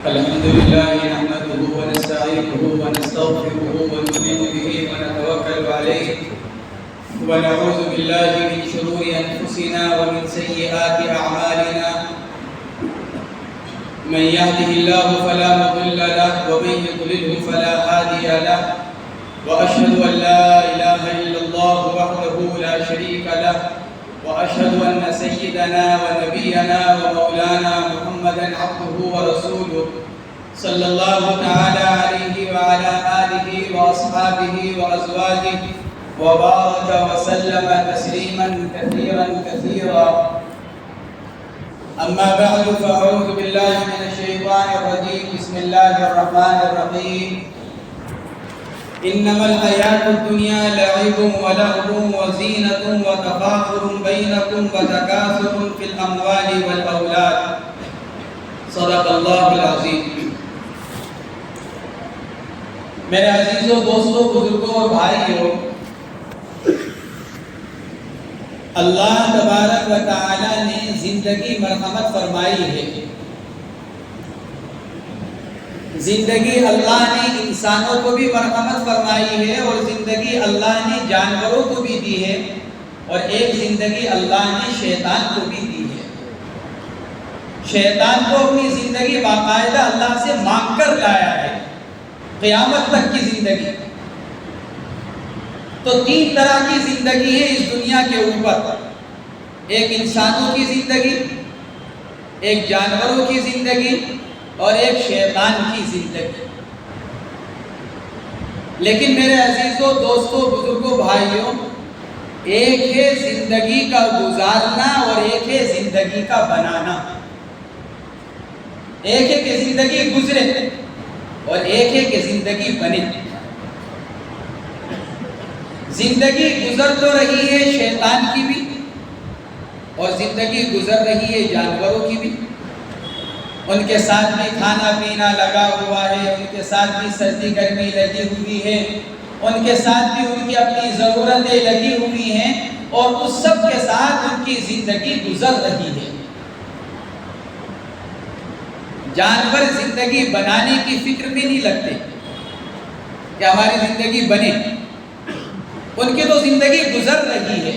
الحمد لله نحمده ونستعينه ونستغفره ونؤمن به ونتوكل عليه ونعوذ بالله من شرور أنفسنا ومن سيئات أعمالنا من يهده الله فلا مضل له ومن يضلله فلا هادي له وأشهد أن لا إله إلا الله وحده لا شريك له وأشهد أن سيدنا ونبينا ومولانا محمدا عبده ورسوله صلى الله تعالى عليه وعلى آله وأصحابه وأزواجه وبارك وسلم تسليما كثيرا كثيرا. أما بعد فأعوذ بالله من الشيطان الرجيم. بسم الله الرحمن الرحيم. إنما الحياة الدنيا لعب ولهو وزينة وتفاخر بينكم وتكاثر في الأموال والأولاد. صدق الله العظيم. میرے عزیزوں، دوستوں، بزرگوں اور بھائیوں، اللہ تبارک و تعالی نے زندگی مرحمت فرمائی ہے. زندگی اللہ نے انسانوں کو بھی مرحمت فرمائی ہے اور زندگی اللہ نے جانوروں کو بھی دی ہے اور ایک زندگی اللہ نے شیطان کو بھی دی ہے. شیطان کو اپنی زندگی باقاعدہ اللہ سے مانگ کر لایا ہے، قیامت تک کی زندگی. تو تین طرح کی زندگی ہے اس دنیا کے اوپر. ایک انسانوں کی زندگی، ایک جانوروں کی زندگی اور ایک شیطان کی زندگی. لیکن میرے عزیزوں، دوستوں، بزرگوں، بھائیوں، ایک ہے زندگی کا گزارنا اور ایک ہے زندگی کا بنانا. ایک ہے کہ زندگی گزرے اور ایک ہے کہ زندگی بنے. زندگی گزر تو رہی ہے شیطان کی بھی اور زندگی گزر رہی ہے جانوروں کی بھی. ان کے ساتھ بھی کھانا پینا لگا ہوا ہے، ان کے ساتھ بھی سردی گرمی لگی ہوئی ہے، ان کے ساتھ بھی ان کی اپنی ضرورتیں لگی ہوئی ہیں اور اس سب کے ساتھ ان کی زندگی گزر رہی ہے. جانور زندگی بنانے کی فکر میں نہیں لگتے کہ ہماری زندگی بنے، ان کی تو زندگی گزر رہی ہے.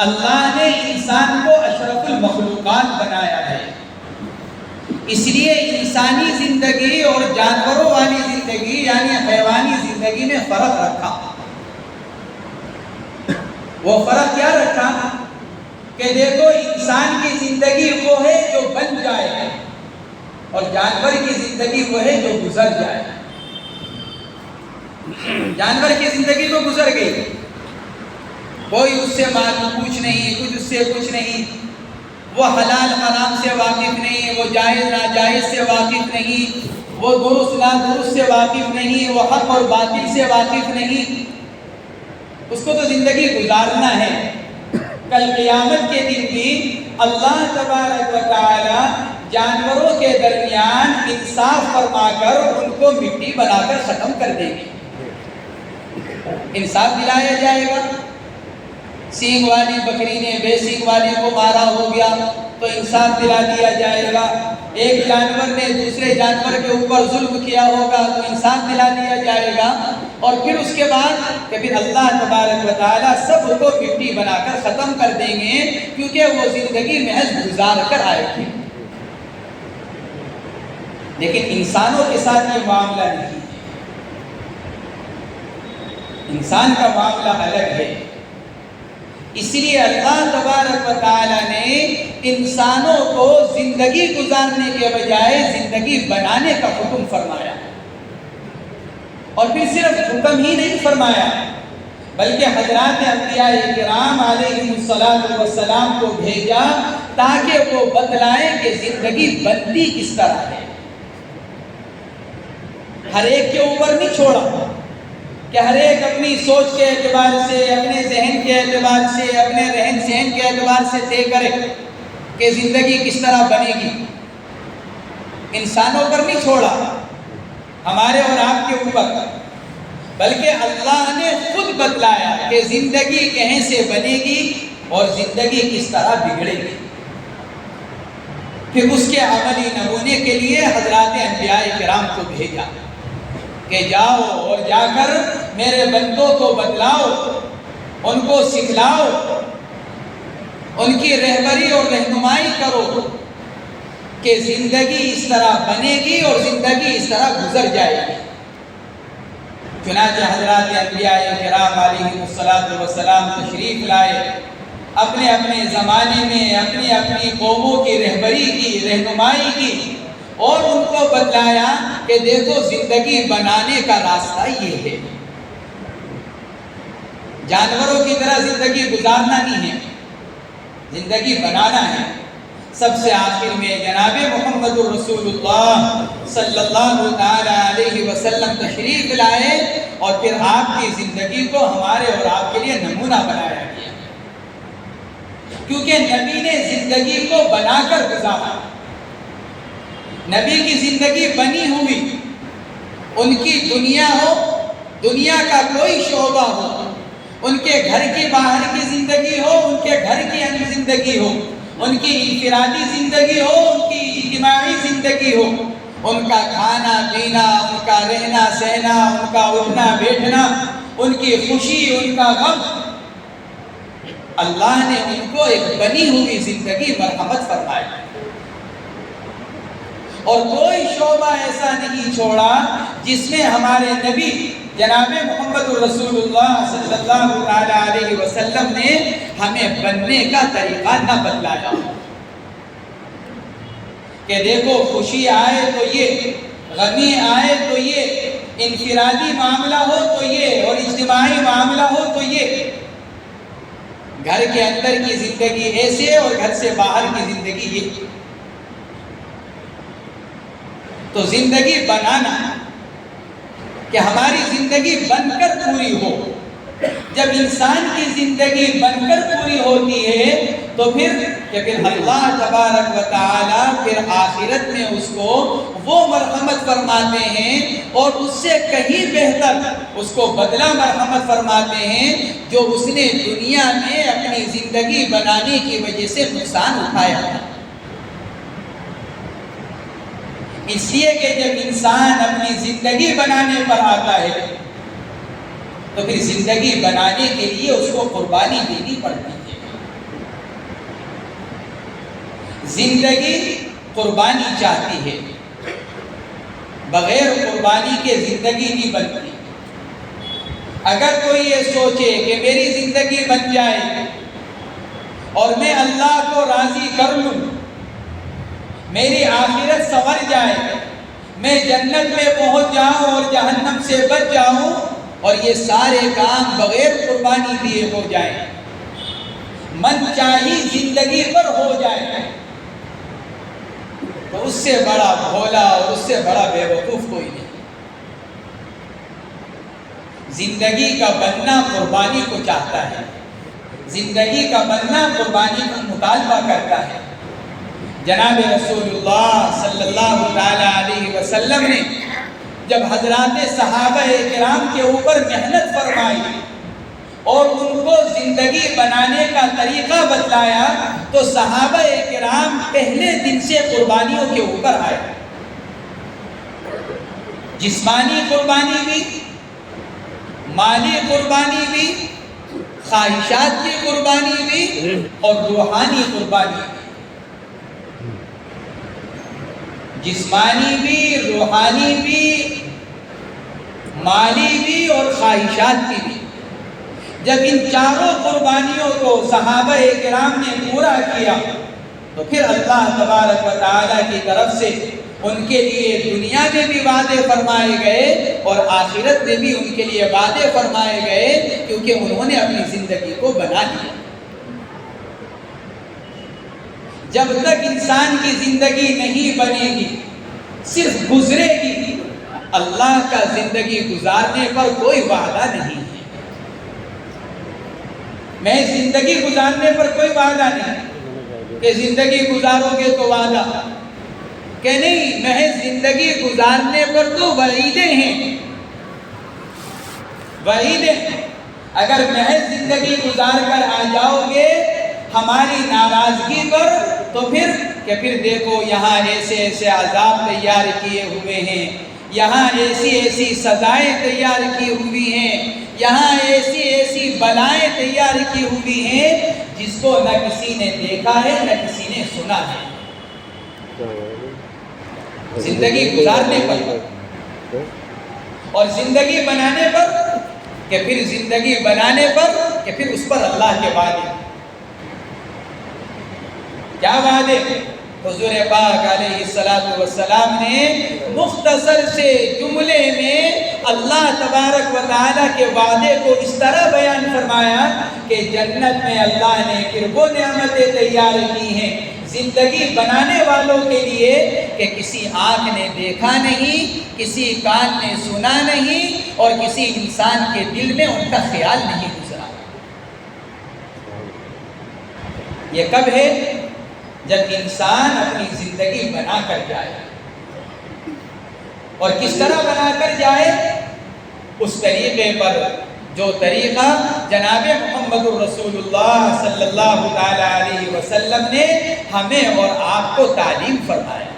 اللہ نے انسان کو اشرف المخلوقات بنایا ہے، اس لیے انسانی زندگی اور جانوروں والی زندگی یعنی حیوانی زندگی میں فرق رکھا. وہ فرق کیا رکھا کہ دیکھو، انسان کی زندگی وہ ہے جو بن جائے اور جانور کی زندگی وہ ہے جو گزر جائے. جانور کی زندگی تو گزر گئی، کوئی اس سے معلوم کچھ نہیں، کچھ اس سے کچھ نہیں، وہ حلال حرام سے واقف نہیں، وہ جائز ناجائز سے واقف نہیں، وہ درست نادرست سے واقف نہیں، وہ حق اور باطل سے واقف نہیں. اس کو تو زندگی گزارنا ہے. کل قیامت کے دن بھی اللہ تبارک و تعالی جانوروں کے درمیان انصاف فرما کر ان کو مٹی بنا کر ختم کر دیں گے. انصاف دلایا جائے گا. سینگ والی بکری نے بے سینگ والی کو مارا ہو گیا تو انصاف دلا دیا جائے گا. ایک جانور نے دوسرے جانور کے اوپر ظلم کیا ہوگا تو انصاف دلا دیا جائے گا. اور پھر اس کے بعد کہ پھر اللہ تبارک و تعالیٰ سب کو مٹی بنا کر ختم کر دیں گے، کیونکہ وہ زندگی محض گزار کر آئے تھے. لیکن انسانوں کے ساتھ یہ معاملہ نہیں ہے. انسان کا معاملہ الگ ہے. اس لیے اللہ تبارک و تعالی نے انسانوں کو زندگی گزارنے کے بجائے زندگی بنانے کا حکم فرمایا. اور پھر صرف حکم ہی نہیں فرمایا بلکہ حضرات انبیاء کرام علیہم السلام کو بھیجا تاکہ وہ بتلائیں کہ زندگی بنتی کس طرح ہے. ہر ایک کے اوپر نہیں چھوڑا کہ ہر ایک اپنی سوچ کے اعتبار سے، اپنے ذہن کے اعتبار سے، اپنے رہن سہن کے اعتبار سے طے کرے کہ زندگی کس طرح بنے گی. انسانوں پر نہیں چھوڑا، ہمارے اور آپ کے اوپر، بلکہ اللہ نے خود بتلایا کہ زندگی کہیں سے بنے گی اور زندگی کس طرح بگڑے گی. پھر اس کے عملی نمونے کے لیے حضرات انبیاء کرام کو بھیجا کہ جاؤ اور جا کر میرے بندوں کو بتلاؤ، ان کو سکھلاؤ، ان کی رہبری اور رہنمائی کرو کہ زندگی اس طرح بنے گی اور زندگی اس طرح گزر جائے گی۔ چنانچہ حضرات انبیاء کرام علیہ السلام تشریف لائے، اپنے اپنے زمانے میں اپنی اپنی قوموں کی رہبری کی، رہنمائی کی، اور ان کو بتلایا کہ دیکھو زندگی بنانے کا راستہ یہ ہے، جانوروں کی طرح زندگی گزارنا نہیں ہے، زندگی بنانا ہے۔ سب سے آخر میں جناب محمد رسول اللہ صلی اللہ تعالی علیہ وسلم تشریف لائے اور پھر آپ کی زندگی کو ہمارے اور آپ کے لیے نمونہ بنایا گیا، کیونکہ نبی نے زندگی کو بنا کر گزارا۔ نبی کی زندگی بنی ہوئی، ان کی دنیا ہو، دنیا کا کوئی شعبہ ہو، ان کے گھر کی باہر کی زندگی ہو، ان کے گھر کی اندر زندگی ہو، ان کی انفرادی زندگی ہو، ان کی اجتماعی زندگی ہو، ان کا کھانا پینا، ان کا رہنا سہنا، ان کا اٹھنا بیٹھنا، ان کی خوشی، ان کا غم، اللہ نے ان کو ایک بنی ہوئی زندگی مرحمت فرمائی، اور کوئی شعبہ ایسا نہیں چھوڑا جس میں ہمارے نبی جناب محمد رسول اللہ صلی اللہ علیہ وسلم نے ہمیں بننے کا طریقہ نہ بتلایا کہ دیکھو خوشی آئے تو یہ، غمی آئے تو یہ، انفرادی معاملہ ہو تو یہ، اور اجتماعی معاملہ ہو تو یہ۔ گھر کے اندر کی زندگی ایسے اور گھر سے باہر کی زندگی یہ۔ تو زندگی بنانا کہ ہماری زندگی بن کر پوری ہو، جب انسان کی زندگی بن کر پوری ہوتی ہے تو پھر اللہ تبارک و تعالی پھر آخرت میں اس کو وہ مرحمت فرماتے ہیں اور اس سے کہیں بہتر اس کو بدلہ مرحمت فرماتے ہیں جو اس نے دنیا میں اپنی زندگی بنانے کی وجہ سے نقصان اٹھایا تھا۔ اس لیے کہ جب انسان اپنی زندگی بنانے پر آتا ہے تو پھر زندگی بنانے کے لیے اس کو قربانی دینی پڑتی ہے۔ زندگی قربانی چاہتی ہے، بغیر قربانی کے زندگی نہیں بنتی۔ اگر کوئی یہ سوچے کہ میری زندگی بن جائے اور میں اللہ کو راضی کر لوں، میری آخرت سنور جائے، میں جنت میں پہنچ جاؤں اور جہنم سے بچ جاؤں، اور یہ سارے کام بغیر قربانی دیے ہو جائیں، من چاہی زندگی پر ہو جائے، تو اس سے بڑا بھولا اور اس سے بڑا بے وقوف کوئی نہیں۔ زندگی کا بننا قربانی کو چاہتا ہے، زندگی کا بننا قربانی کا مطالبہ کرتا ہے۔ جناب رسول اللہ صلی اللہ علیہ وسلم نے جب حضرات صحابہ کرام کے اوپر محنت فرمائی اور ان کو زندگی بنانے کا طریقہ بتلایا تو صحابہ کرام پہلے دن سے قربانیوں کے اوپر آئے، جسمانی قربانی بھی، مالی قربانی بھی، خواہشات کی قربانی بھی، اور روحانی قربانی بھی، جسمانی بھی، روحانی بھی، مالی بھی اور خواہشات کی بھی۔ جب ان چاروں قربانیوں کو صحابہ کرام نے پورا کیا تو پھر اللہ تبارک و تعالیٰ کی طرف سے ان کے لیے دنیا میں بھی وعدے فرمائے گئے اور آخرت میں بھی ان کے لیے وعدے فرمائے گئے، کیونکہ انہوں نے اپنی زندگی کو بنا لیا۔ جب تک انسان کی زندگی نہیں بنے گی، صرف گزرے گی، اللہ کا زندگی گزارنے پر کوئی وعدہ نہیں ہے۔ میں زندگی گزارنے پر کوئی وعدہ نہیں کہ زندگی گزارو گے تو وعدہ کہ نہیں، محض زندگی گزارنے پر تو وعیدیں ہیں، وعیدیں۔ اگر محض زندگی گزار کر آ جاؤ گے ہماری ناراضگی پر تو پھر دیکھو یہاں ایسے ایسے عذاب تیار کیے ہوئے ہیں، یہاں ایسی ایسی سزائیں تیار کی ہوئی ہیں، یہاں ایسی ایسی بلائیں تیار کی ہوئی ہیں جس کو نہ کسی نے دیکھا ہے نہ کسی نے سنا ہے۔ زندگی گزارنے پر اور زندگی بنانے پر کہ پھر زندگی بنانے پر کہ پھر اس پر اللہ کے وعدے، کیا وعدے؟ حضور پاک علیہ السلام نے مختصر سے جملے میں اللہ تبارک و تعالیٰ کے وعدے کو اس طرح بیان فرمایا کہ جنت میں اللہ نے پھر وہ نعمتیں تیار کی ہیں زندگی بنانے والوں کے لیے کہ کسی آنکھ نے دیکھا نہیں، کسی کان نے سنا نہیں، اور کسی انسان کے دل میں ان کا خیال نہیں گزرا۔ یہ کب ہے؟ جب انسان اپنی زندگی بنا کر جائے، اور کس طرح بنا کر جائے؟ اس طریقے پر جو طریقہ جناب محمد الرسول اللہ صلی اللہ تعالی علیہ وسلم نے ہمیں اور آپ کو تعلیم فرمایا،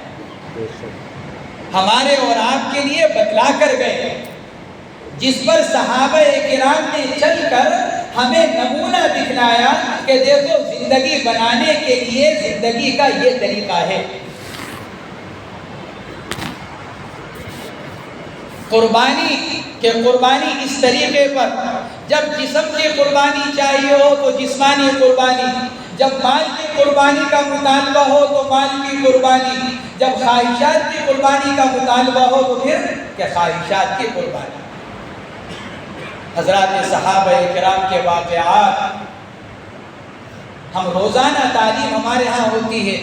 ہمارے اور آپ کے لیے بتلا کر گئے، جس پر صحابہ کرام نے چل کر ہمیں نمونہ دکھلایا کہ دیکھو زندگی بنانے کے لیے زندگی کا یہ طریقہ ہے۔ قربانی اس طریقے پر، جب جسم کی قربانی چاہیے ہو تو جسمانی قربانی، جب مال کی قربانی کا مطالبہ ہو تو مال کی قربانی، جب خواہشات کی قربانی کا مطالبہ ہو تو پھر کہ خواہشات کی قربانی۔ حضرات صحابہ کرام کے واقعات ہم روزانہ تعلیم ہمارے ہاں ہوتی ہے،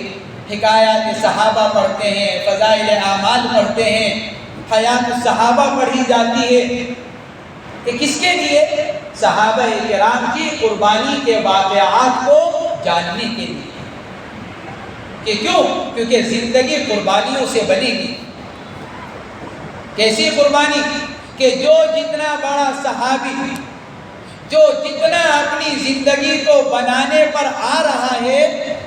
حکایات صحابہ پڑھتے ہیں، فضائل اعمال پڑھتے ہیں، حیات الصحابہ پڑھی جاتی ہے، کہ کس کے لیے؟ صحابہ کرام کی قربانی کے واقعات کو جاننے کے لیے۔ کہ کیوں؟ کیونکہ زندگی قربانیوں سے بنے گی۔ کیسی قربانی؟ کہ جو جتنا بڑا صحابی، جو جتنا اپنی زندگی کو بنانے پر آ رہا ہے،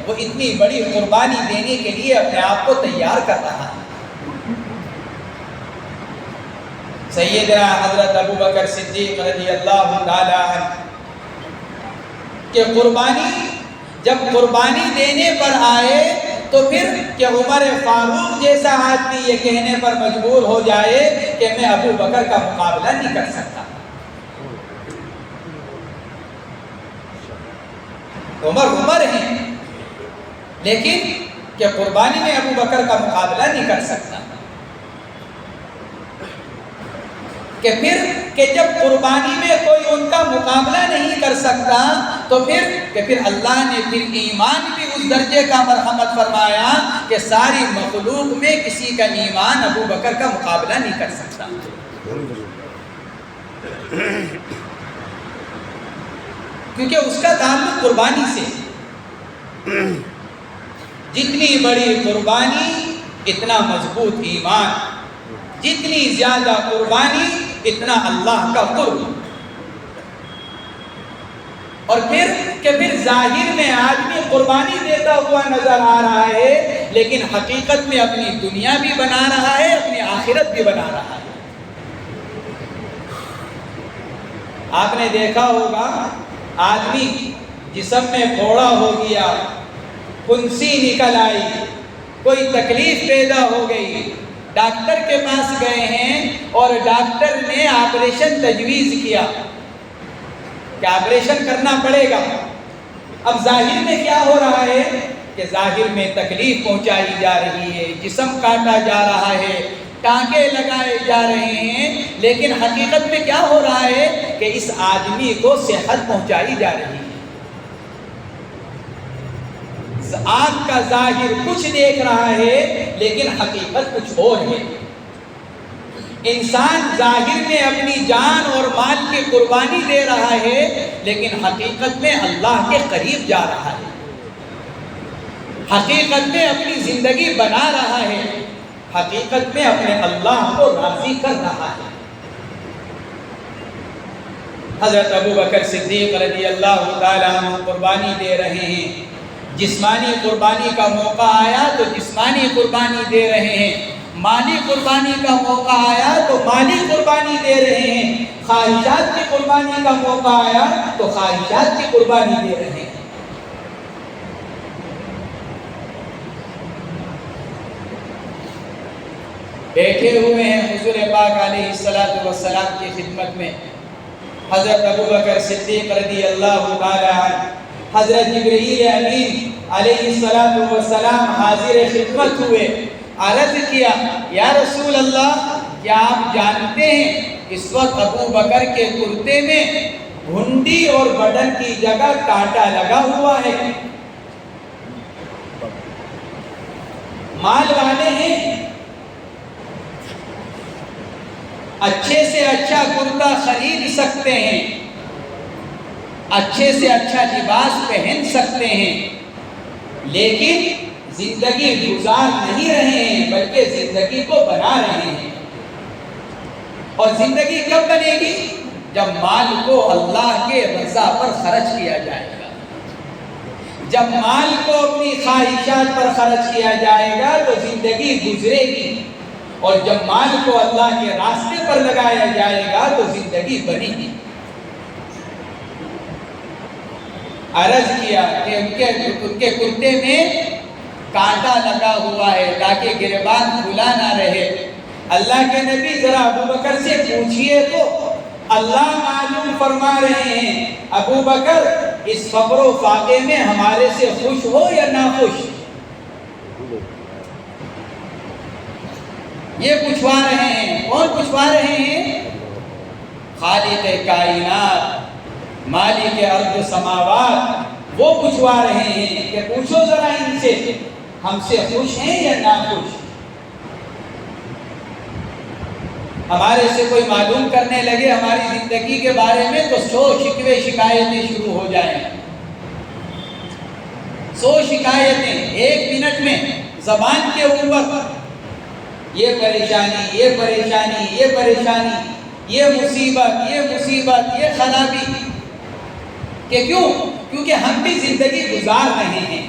وہ اتنی بڑی قربانی دینے کے لیے اپنے آپ کو تیار کر رہا ہے۔ سیدنا حضرت ابو بکر صدیق رضی اللہ تعالی عنہ کہ جب قربانی دینے پر آئے تو پھر کہ عمر فاروق جیسا آدمی یہ کہنے پر مجبور ہو جائے کہ میں ابو بکر کا مقابلہ نہیں کر سکتا۔ عمر ہیں لیکن کہ قربانی میں ابو بکر کا مقابلہ نہیں کر سکتا۔ کہ پھر کہ جب قربانی میں کوئی ان کا مقابلہ نہیں کر سکتا تو پھر اللہ نے پھر ایمان بھی اس درجے کا مرحمت فرمایا کہ ساری مخلوق میں کسی کا ایمان ابو بکر کا مقابلہ نہیں کر سکتا۔ کیونکہ اس کا تعلق قربانی سے، جتنی بڑی قربانی اتنا مضبوط ایمان، جتنی زیادہ قربانی اتنا اللہ کا قرب۔ اور پھر ظاہر میں آدمی قربانی دیتا ہوا نظر آ رہا ہے لیکن حقیقت میں اپنی دنیا بھی بنا رہا ہے، اپنی آخرت بھی بنا رہا ہے۔ آپ نے دیکھا ہوگا آدمی جسم میں پھوڑا ہو گیا، پھنسی نکل آئی، کوئی تکلیف پیدا ہو گئی، ڈاکٹر کے پاس گئے ہیں اور ڈاکٹر نے آپریشن تجویز کیا کہ آپریشن کرنا پڑے گا۔ اب ظاہر میں کیا ہو رہا ہے کہ ظاہر میں تکلیف پہنچائی جا رہی ہے، جسم کاٹا جا رہا ہے، ٹانکے لگائے جا رہے ہیں، لیکن حقیقت میں کیا ہو رہا ہے کہ اس آدمی کو صحت پہنچائی جا رہی ہے۔ آنکھ کا ظاہر کچھ دیکھ رہا ہے لیکن حقیقت کچھ اور ہے۔ انسان ظاہر میں اپنی جان اور مال کی قربانی دے رہا ہے لیکن حقیقت میں اللہ کے قریب جا رہا ہے، حقیقت میں اپنی زندگی بنا رہا ہے، حقیقت میں اپنے اللہ کو راضی کر رہا ہے۔ حضرت ابو بکر صدیق رضی اللہ تعالیٰ عنہ قربانی دے رہے ہیں، جسمانی قربانی کا موقع آیا تو جسمانی قربانی دے رہے ہیں، مالی قربانی کا موقع آیا تو مالی قربانی دے رہے ہیں، خواہشات کی قربانی کا موقع آیا تو خواہشات کی قربانی دے رہے ہیں۔ بیٹھے ہوئے ہیں حضور پاک علیہ السلام کی خدمت میں، حضرت ابوبکر صدیق رضی اللہ تعالی عنہ، حضرت جبرائیل امین علیہ السلام حاضر خدمت ہوئے، عرض کیا یا رسول اللہ، کیا آپ جانتے ہیں اس وقت ابوبکر کے کرتے میں گھنڈی اور بٹن کی جگہ کانٹا لگا ہوا ہے، مال والے ہیں، اچھے سے اچھا کرتا خرید سکتے ہیں، اچھے سے اچھا لباس پہن سکتے ہیں، لیکن زندگی گزار نہیں رہے ہیں بلکہ زندگی کو بنا رہے ہیں۔ اور زندگی کب بنے گی؟ جب مال کو اللہ کے رضا پر خرچ کیا جائے گا، جب مال کو اپنی خواہشات پر خرچ کیا جائے گا تو زندگی گزرے گی، اور جب مال کو اللہ کے راستے پر لگایا جائے گا تو زندگی بنے گی۔ عرض کیا کہ ان کے کرتے میں کانٹا لگا ہوا ہے تاکہ گریبان کھلا نہ رہے۔ اللہ کے نبی ذرا ابوبکر سے پوچھئے تو اللہ معلوم فرما رہے ہیں ابوبکر اس فقر و فاقے میں ہمارے سے خوش ہو یا ناخوش؟ یہ پوچھوا رہے ہیں، کون پوچھوا رہے ہیں؟ خالق کائنات، مالک ارض و سماوات، وہ پوچھوا رہے ہیں کہ پوچھو ذرا ان سے ہم سے خوش ہیں یا ناخوش؟ ہمارے سے کوئی معلوم کرنے لگے ہماری زندگی کے بارے میں تو 100 شکوے شکایتیں شروع ہو جائیں، 100 شکایتیں ایک منٹ میں زبان کے اوپر، یہ پریشانی، یہ پریشانی، یہ پریشانی، یہ مصیبت، یہ مصیبت، یہ خرابی، کہ کیوں؟ کیونکہ ہم بھی زندگی گزار رہے ہیں،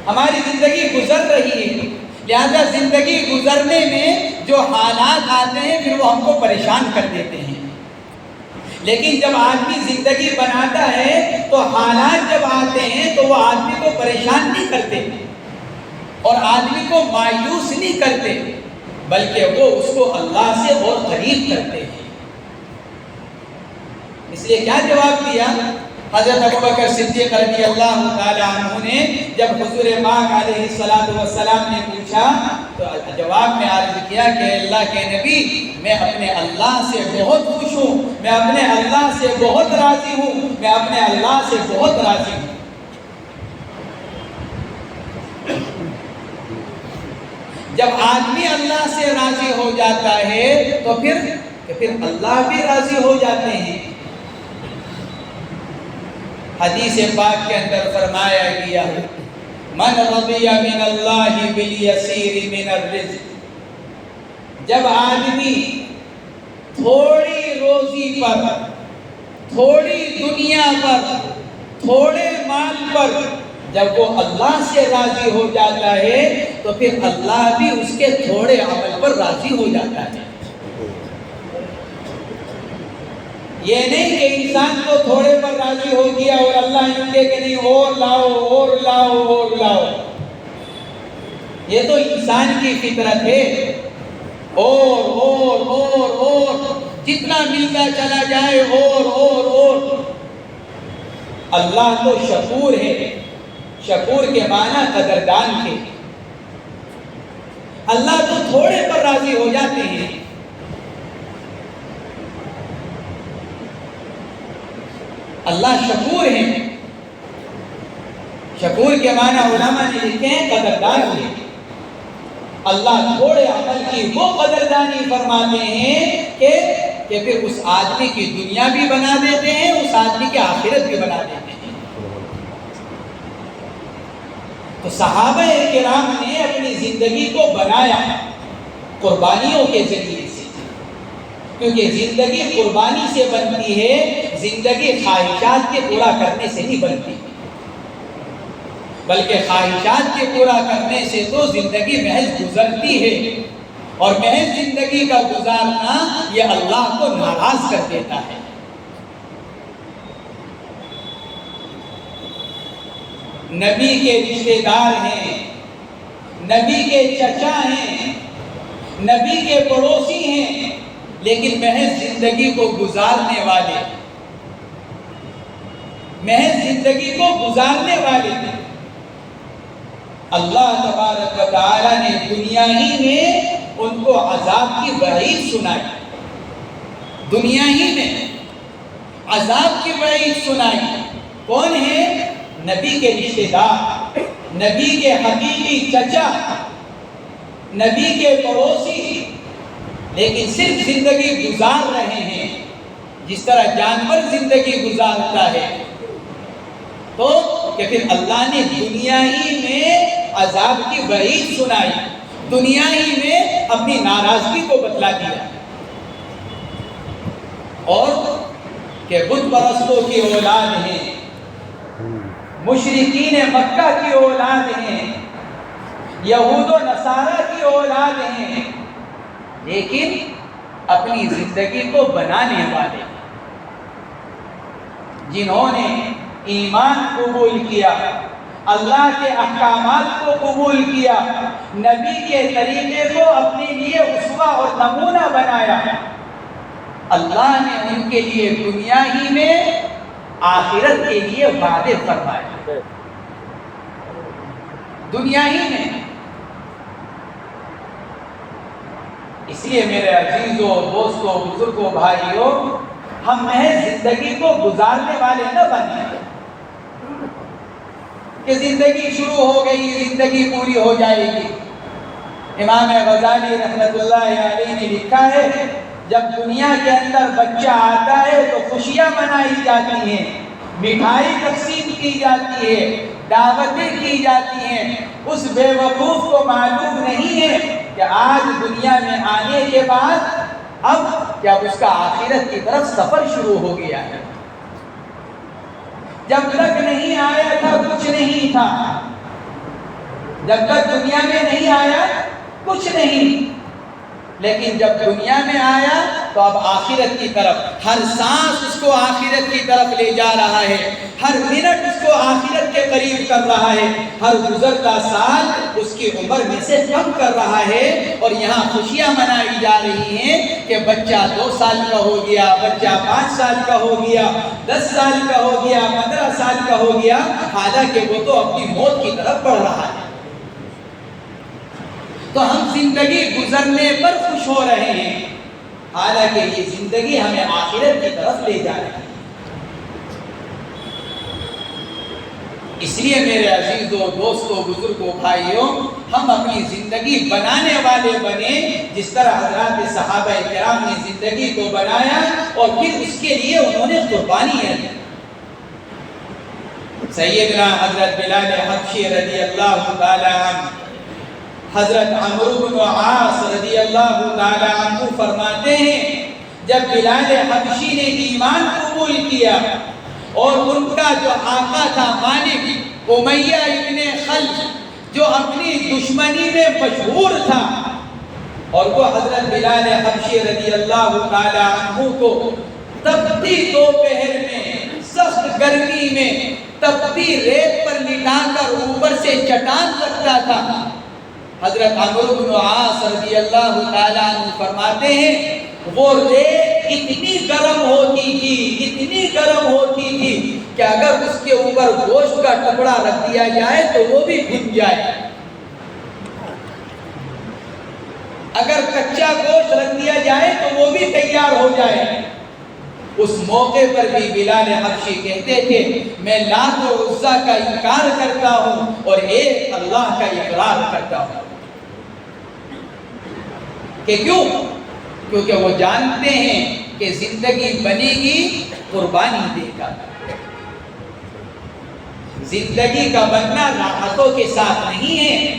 ہماری زندگی گزر رہی ہے، لہذا زندگی گزرنے میں جو حالات آتے ہیں پھر وہ ہم کو پریشان کر دیتے ہیں، لیکن جب آدمی زندگی بناتا ہے تو حالات جب آتے ہیں تو وہ آدمی کو پریشان نہیں کرتے اور آدمی کو مایوس نہیں کرتے، بلکہ وہ اس کو اللہ سے اور قریب کرتے ہیں۔ اس لیے کیا جواب دیا حضرت ابوبکر صدیق رضی اللہ تعالی عنہ نے؟ جب حضور پاک علیہ السلام نے پوچھا تو جواب میں عرض کیا کہ اللہ کے نبی، میں اپنے اللہ سے بہت خوش ہوں، میں اپنے اللہ سے بہت راضی ہوں، میں اپنے اللہ سے بہت راضی ہوں۔ جب آدمی اللہ سے راضی ہو جاتا ہے تو پھر اللہ بھی راضی ہو جاتے ہیں۔ حدیث پاک کے اندر فرمایا گیا من رضی من اللہ بالیسیر من الرزق، جب آدمی تھوڑی روزی پر، تھوڑی دنیا پر، تھوڑے مال پر جب وہ اللہ سے راضی ہو جاتا ہے تو پھر اللہ بھی اس کے تھوڑے عمل پر راضی ہو جاتا ہے۔ یہ نہیں کہ انسان تو تھوڑے پر راضی ہو گیا اور اللہ یوں کہ نہیں اور لاؤ اور لاؤ اور لاؤ، یہ تو انسان کی فطرت ہے، اور جتنا ملتا چلا جائے اور اللہ تو شکور ہے، شکور کے معنی قدردان کے، اللہ تو تھوڑے پر راضی ہو جاتے ہیں۔ اللہ شکور ہے، شکور کے معنی علماء نے لکھے ہیں قدردان ہے۔ اللہ تھوڑے عمل کی وہ قدردانی فرماتے ہیں کہ پھر اس آدمی کی دنیا بھی بنا دیتے ہیں، اس آدمی کی آخرت بھی بنا دیتے ہیں۔ تو صحابہ کرام نے اپنی زندگی کو بنایا قربانیوں کے ذریعے سے، کیونکہ زندگی قربانی سے بنتی ہے، زندگی خواہشات کے پورا کرنے سے نہیں بنتی۔ بلکہ خواہشات کے پورا کرنے سے تو زندگی محض گزرتی ہے، اور محض زندگی کا گزارنا یہ اللہ کو ناراض کر دیتا ہے۔ نبی کے رشتے دار ہیں، نبی کے چچا ہیں، نبی کے پڑوسی ہیں، لیکن محض زندگی کو گزارنے والے، محض زندگی کو گزارنے والے اللہ تبارک و تعالی نے دنیا ہی میں ان کو عذاب کی وعید سنائی، دنیا ہی میں عذاب کی وعید سنائی۔ کون ہے؟ نبی کے رشتے دار، نبی کے حقیقی چچا، نبی کے پڑوسی، لیکن صرف زندگی گزار رہے ہیں جس طرح جانور زندگی گزارتا ہے۔ تو کہ پھر اللہ نے دنیا ہی میں عذاب کی وعید سنائی، دنیا ہی میں اپنی ناراضگی کو بتلا دیا، اور کہ بت پرستوں کی اولاد ہیں، مشرکین مکہ کی اولاد ہیں، یہود و نصارہ کی اولاد ہیں، لیکن اپنی زندگی کو بنانے والے، جنہوں نے ایمان قبول کیا، اللہ کے احکامات کو قبول کیا، نبی کے طریقے کو اپنے لیے اسوہ اور نمونہ بنایا، اللہ نے ان کے لیے دنیا ہی میں آخرت کے لیے وعدے فرمائے، دنیا ہی میں۔ اس لیے میرے عزیزوں، دوستوں، بزرگوں، بھائیوں، ہم محض زندگی کو گزارنے والے نہ بنیں کہ زندگی شروع ہو گئی، زندگی پوری ہو جائے گی۔ امام غزالی رحمۃ اللہ علیہ نے لکھا ہے، جب دنیا کے اندر بچہ آتا ہے تو خوشیاں منائی جاتی ہیں، مٹھائی تقسیم کی جاتی ہے، دعوتیں کی جاتی ہیں۔ اس بے وقوف کو معلوم نہیں ہے کہ آج دنیا میں آنے کے بعد اب جب اس کا آخرت کی طرف سفر شروع ہو گیا ہے، جب تک نہیں آیا تھا کچھ نہیں تھا، جب تک دنیا میں نہیں آیا کچھ نہیں، لیکن جب دنیا میں آیا تو اب آخرت کی طرف، ہر سانس اس کو آخرت کی طرف لے جا رہا ہے، ہر منٹ اس کو آخرت کے قریب کر رہا ہے، ہر گزرتا سال اس کی عمر میں سے کم کر رہا ہے، اور یہاں خوشیاں منائی جا رہی ہیں کہ بچہ 2 سال کا ہو گیا، بچہ 5 سال کا ہو گیا، 10 سال کا ہو گیا، 15 سال کا ہو گیا، حالانکہ وہ تو اپنی موت کی طرف بڑھ رہا ہے۔ تو ہم زندگی گزرنے پر خوش ہو رہے ہیں، حالانکہ یہ زندگی ہمیں آخرت کی طرف لے جا رہی ہے۔ اس لیے میرے عزیزوں، دوستوں، بزرگوں، بھائیوں، ہم اپنی زندگی بنانے والے بنے، جس طرح حضرات صحابہ کرام نے زندگی کو بنایا اور پھر اس کے لیے انہوں نے قربانیاں دی۔ سیدنا حضرت بلال حبشی رضی اللہ تعالی عنہ، حضرت عمرو بن عاص رضی اللہ تعالی عنہ فرماتے ہیں، جب بلال حبشی نے ایمان قبول کیا اور ان کا جو آقا تھا مالک امیہ ابن خلف، جو اپنی دشمنی میں مشہور تھا، اور وہ حضرت بلال حبشی رضی اللہ تعالی عنہ کو تپتی دوپہر میں، سخت گرمی میں، تپتی ریت پر لٹا کر اوپر سے چٹان رکھتا تھا۔ حضرت عمرو بن عاص رضی اللہ تعالیٰ عنہ فرماتے ہیں، وہ ریت اتنی گرم ہوتی تھی، اتنی گرم ہوتی تھی کہ اگر اس کے اوپر گوشت کا ٹکڑا رکھ دیا جائے تو وہ بھی بھن جائے، اگر کچا گوشت رکھ دیا جائے تو وہ بھی تیار ہو جائے۔ اس موقع پر بھی بلال حبشی کہتے تھے، میں لات و عزا کا انکار کرتا ہوں اور ایک اللہ کا اقرار کرتا ہوں۔ کہ کیوں؟ کیونکہ وہ جانتے ہیں کہ زندگی بنے گی قربانی دے گا۔ زندگی کا بننا راحتوں کے ساتھ نہیں ہے،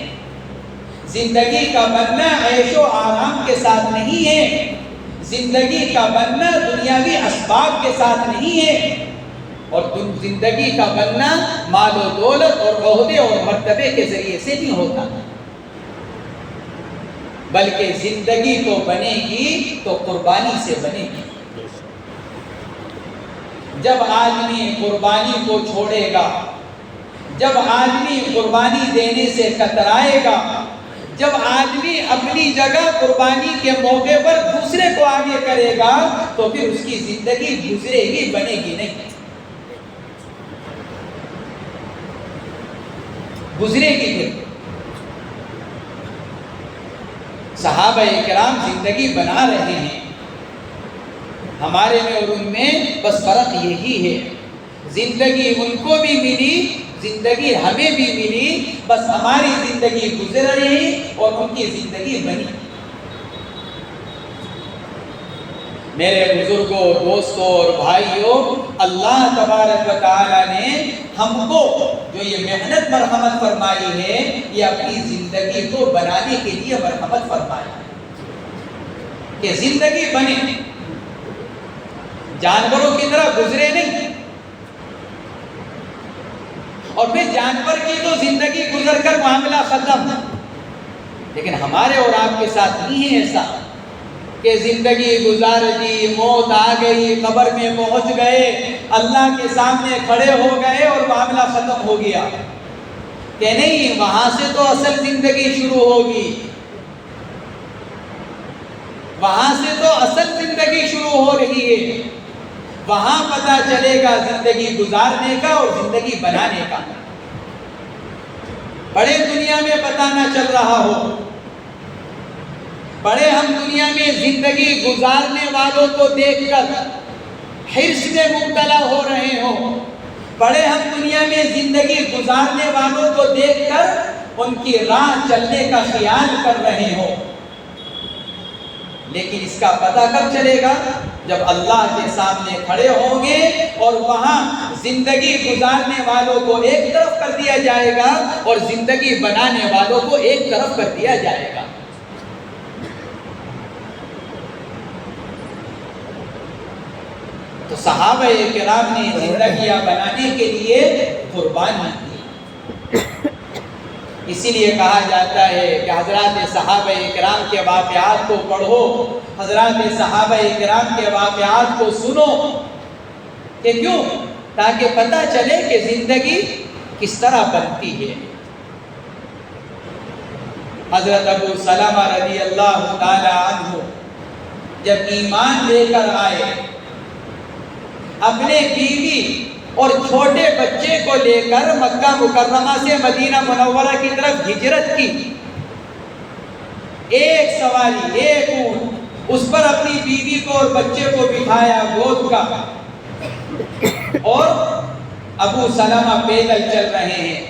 زندگی کا بننا عیش و آرام کے ساتھ نہیں ہے، زندگی کا بننا دنیاوی اسباب کے ساتھ نہیں ہے، اور زندگی کا بننا مال و دولت اور عہدے اور مرتبے کے ذریعے سے نہیں ہوتا، بلکہ زندگی تو بنے گی تو قربانی سے بنے گی۔ جب آدمی قربانی کو چھوڑے گا، جب آدمی قربانی دینے سے کترائے گا، جب آدمی اپنی جگہ قربانی کے موقع پر دوسرے کو آگے کرے گا، تو پھر اس کی زندگی گزرے گی، بنے گی نہیں، گزرے گی پھر۔ صحابہ کرام زندگی بنا رہے ہیں، ہمارے میں اور ان میں بس فرق یہی ہے، زندگی ان کو بھی ملی، زندگی ہمیں بھی ملی، بس ہماری زندگی گزر رہی اور ان کی زندگی بنی۔ میرے بزرگوں، دوستوں اور بھائیوں، اللہ تبارک و تعالیٰ نے ہم کو جو یہ محنت مرحمت فرمائی ہے، یہ اپنی زندگی کو بنانے کے لیے مرحمت فرمائی کہ زندگی بنے، جانوروں کی طرح گزرے نہیں۔ اور پھر جانور کی تو زندگی گزر کر معاملہ ختم، لیکن ہمارے اور آپ کے ساتھ نہیں ہے ایسا کہ زندگی گزار دی، موت آ گئی، قبر میں پہنچ گئے، اللہ کے سامنے کھڑے ہو گئے اور معاملہ ختم ہو گیا، کہ نہیں، وہاں سے تو اصل زندگی شروع ہوگی، وہاں سے تو اصل زندگی شروع ہو رہی ہے، وہاں پتہ چلے گا زندگی گزارنے کا اور زندگی بنانے کا۔ بڑے دنیا میں پتہ نہ چل رہا ہو، بڑے ہم دنیا میں زندگی گزارنے والوں کو دیکھ کر حرص میں مبتلا ہو رہے ہوں، بڑے ہم دنیا میں زندگی گزارنے والوں کو دیکھ کر ان کی راہ چلنے کا خیال کر رہے ہوں، لیکن اس کا پتہ کب چلے گا؟ جب اللہ کے سامنے کھڑے ہوں گے اور وہاں زندگی گزارنے والوں کو ایک طرف کر دیا جائے گا اور زندگی بنانے والوں کو ایک طرف کر دیا جائے گا۔ تو صحابہ کرام نے زندگیاں بنانے کے لیے قربانی کی۔ اسی لیے کہا جاتا ہے کہ حضرات صحابہ کرام کے واقعات کو پڑھو، حضرات صحابہ کرام کے واقعات کو سنو، کہ کیوں؟ تاکہ پتہ چلے کہ زندگی کس طرح بنتی ہے۔ حضرت ابو سلمہ رضی اللہ تعالی عنہ جب ایمان لے کر آئے، اپنے بیوی اور چھوٹے بچے کو لے کر مکہ مکرمہ سے مدینہ منورہ کی طرف ہجرت کی، ایک سواری، ایک اونٹ، اس پر اپنی بیوی کو اور بچے کو بٹھایا گود کا، اور ابو سلمہ پیدل چل رہے ہیں۔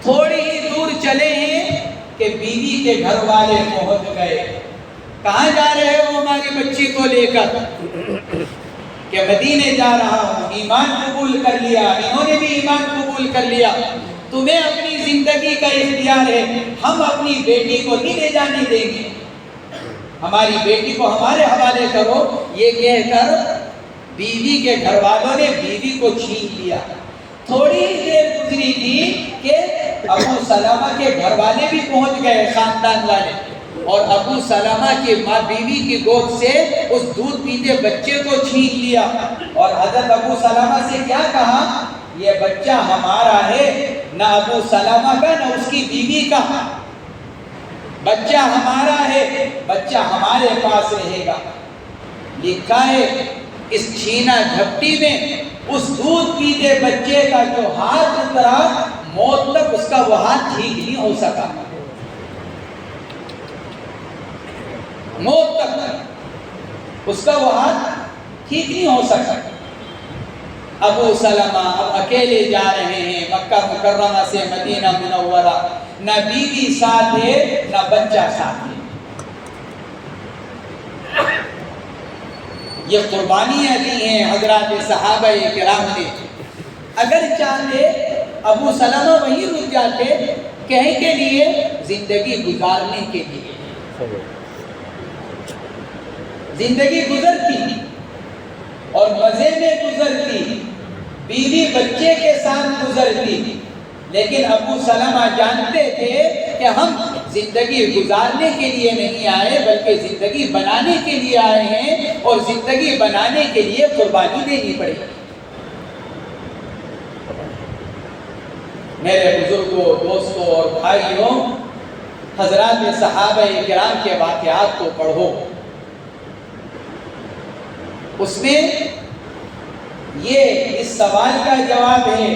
تھوڑی ہی دور چلے ہیں کہ بیوی کے گھر والے پہنچ گئے۔ کہاں جا رہے ہو ہماری بچی کو لے کر؟ کہ مدینے جا رہا ہوں، ایمان قبول کر لیا، انہوں نے بھی ایمان قبول کر لیا، تمہیں اپنی زندگی کا اختیار ہے، ہم اپنی بیٹی کو نہیں لے جانے دیں گے، ہماری بیٹی کو ہمارے حوالے کرو۔ یہ کہہ کر بیوی کے گھر والوں نے بیوی کو چھین لیا۔ تھوڑی ہی دیر گزری تھی کہ ابو سلمہ کے گھر والے بھی پہنچ گئے، خاندان والے، اور ابو سلمہ کی ماں بیوی کی گود سے اس دودھ پیتے بچے کو چھین لیا، اور حضرت ابو سلمہ سے کیا کہا؟ یہ بچہ ہمارا ہے، نہ ابو سلمہ کا نہ اس کی بیوی کا، بچہ ہمارا ہے، بچہ ہمارے پاس رہے گا۔ لکھا ہے اس چھینا جھپٹی میں اس دودھ پیتے بچے کا جو ہاتھ اترا، موت تک اس کا وہ ہاتھ ٹھیک نہیں ہو سکا، موت تک اس کا وہ ہاتھ ٹھیک نہیں ہو سکا۔ ابو سلمہ اب اکیلے جا رہے ہیں مکہ مکرمہ سے مدینہ منورہ، نہ بیوی ساتھ ہے نہ بچہ ساتھ ہے۔ یہ قربانیاں دی ہیں حضرات صحابہ کرام نے۔ اگر چاہتے ابو سلمہ وہیں رک جاتے، کہیں کے لیے؟ زندگی گزارنے کے لیے، زندگی گزرتی اور مزے میں گزرتی، بیوی بچے کے ساتھ گزرتی، لیکن ابو سلمہ جانتے تھے کہ ہم زندگی گزارنے کے لیے نہیں آئے بلکہ زندگی بنانے کے لیے آئے ہیں، اور زندگی بنانے کے لیے قربانی دینی پڑے گی۔ میرے بزرگوں، دوستوں اور بھائیوں، حضرات صحابہ کرام کے واقعات کو پڑھو، اس میں یہ اس سوال کا جواب ہے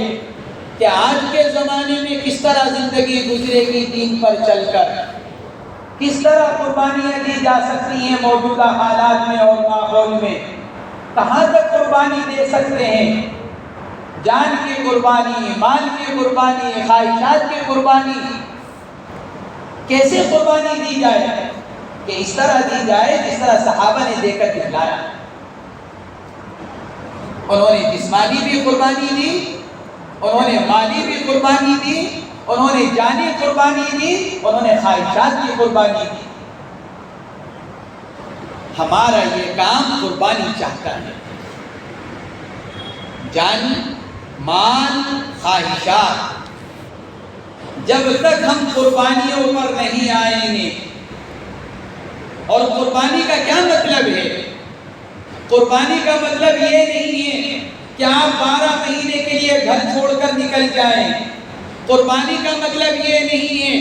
کہ آج کے زمانے میں کس طرح زندگی گزرے گی دین پر چل کر، کس طرح قربانیاں دی جا سکتی ہیں موجودہ حالات میں اور ماحول میں، کہاں تک قربانی دے سکتے ہیں، جان کی قربانی، مال کی قربانی، خواہشات کی قربانی، کیسے قربانی دی جائے؟ کہ اس طرح دی جائے جس طرح صحابہ نے دے کر دکھلایا۔ انہوں نے جسمانی بھی قربانی دی، انہوں نے مالی بھی قربانی دی، انہوں نے جانی قربانی دی، انہوں نے خواہشات کی قربانی دی۔ ہمارا یہ کام قربانی چاہتا ہے، جان، مال، خواہشات۔ جب تک ہم قربانیوں پر نہیں آئیں گے، اور قربانی کا کیا مطلب ہے؟ قربانی کا مطلب یہ نہیں ہے کہ آپ 12 مہینے کے لیے گھر چھوڑ کر نکل جائیں۔ قربانی کا مطلب یہ نہیں ہے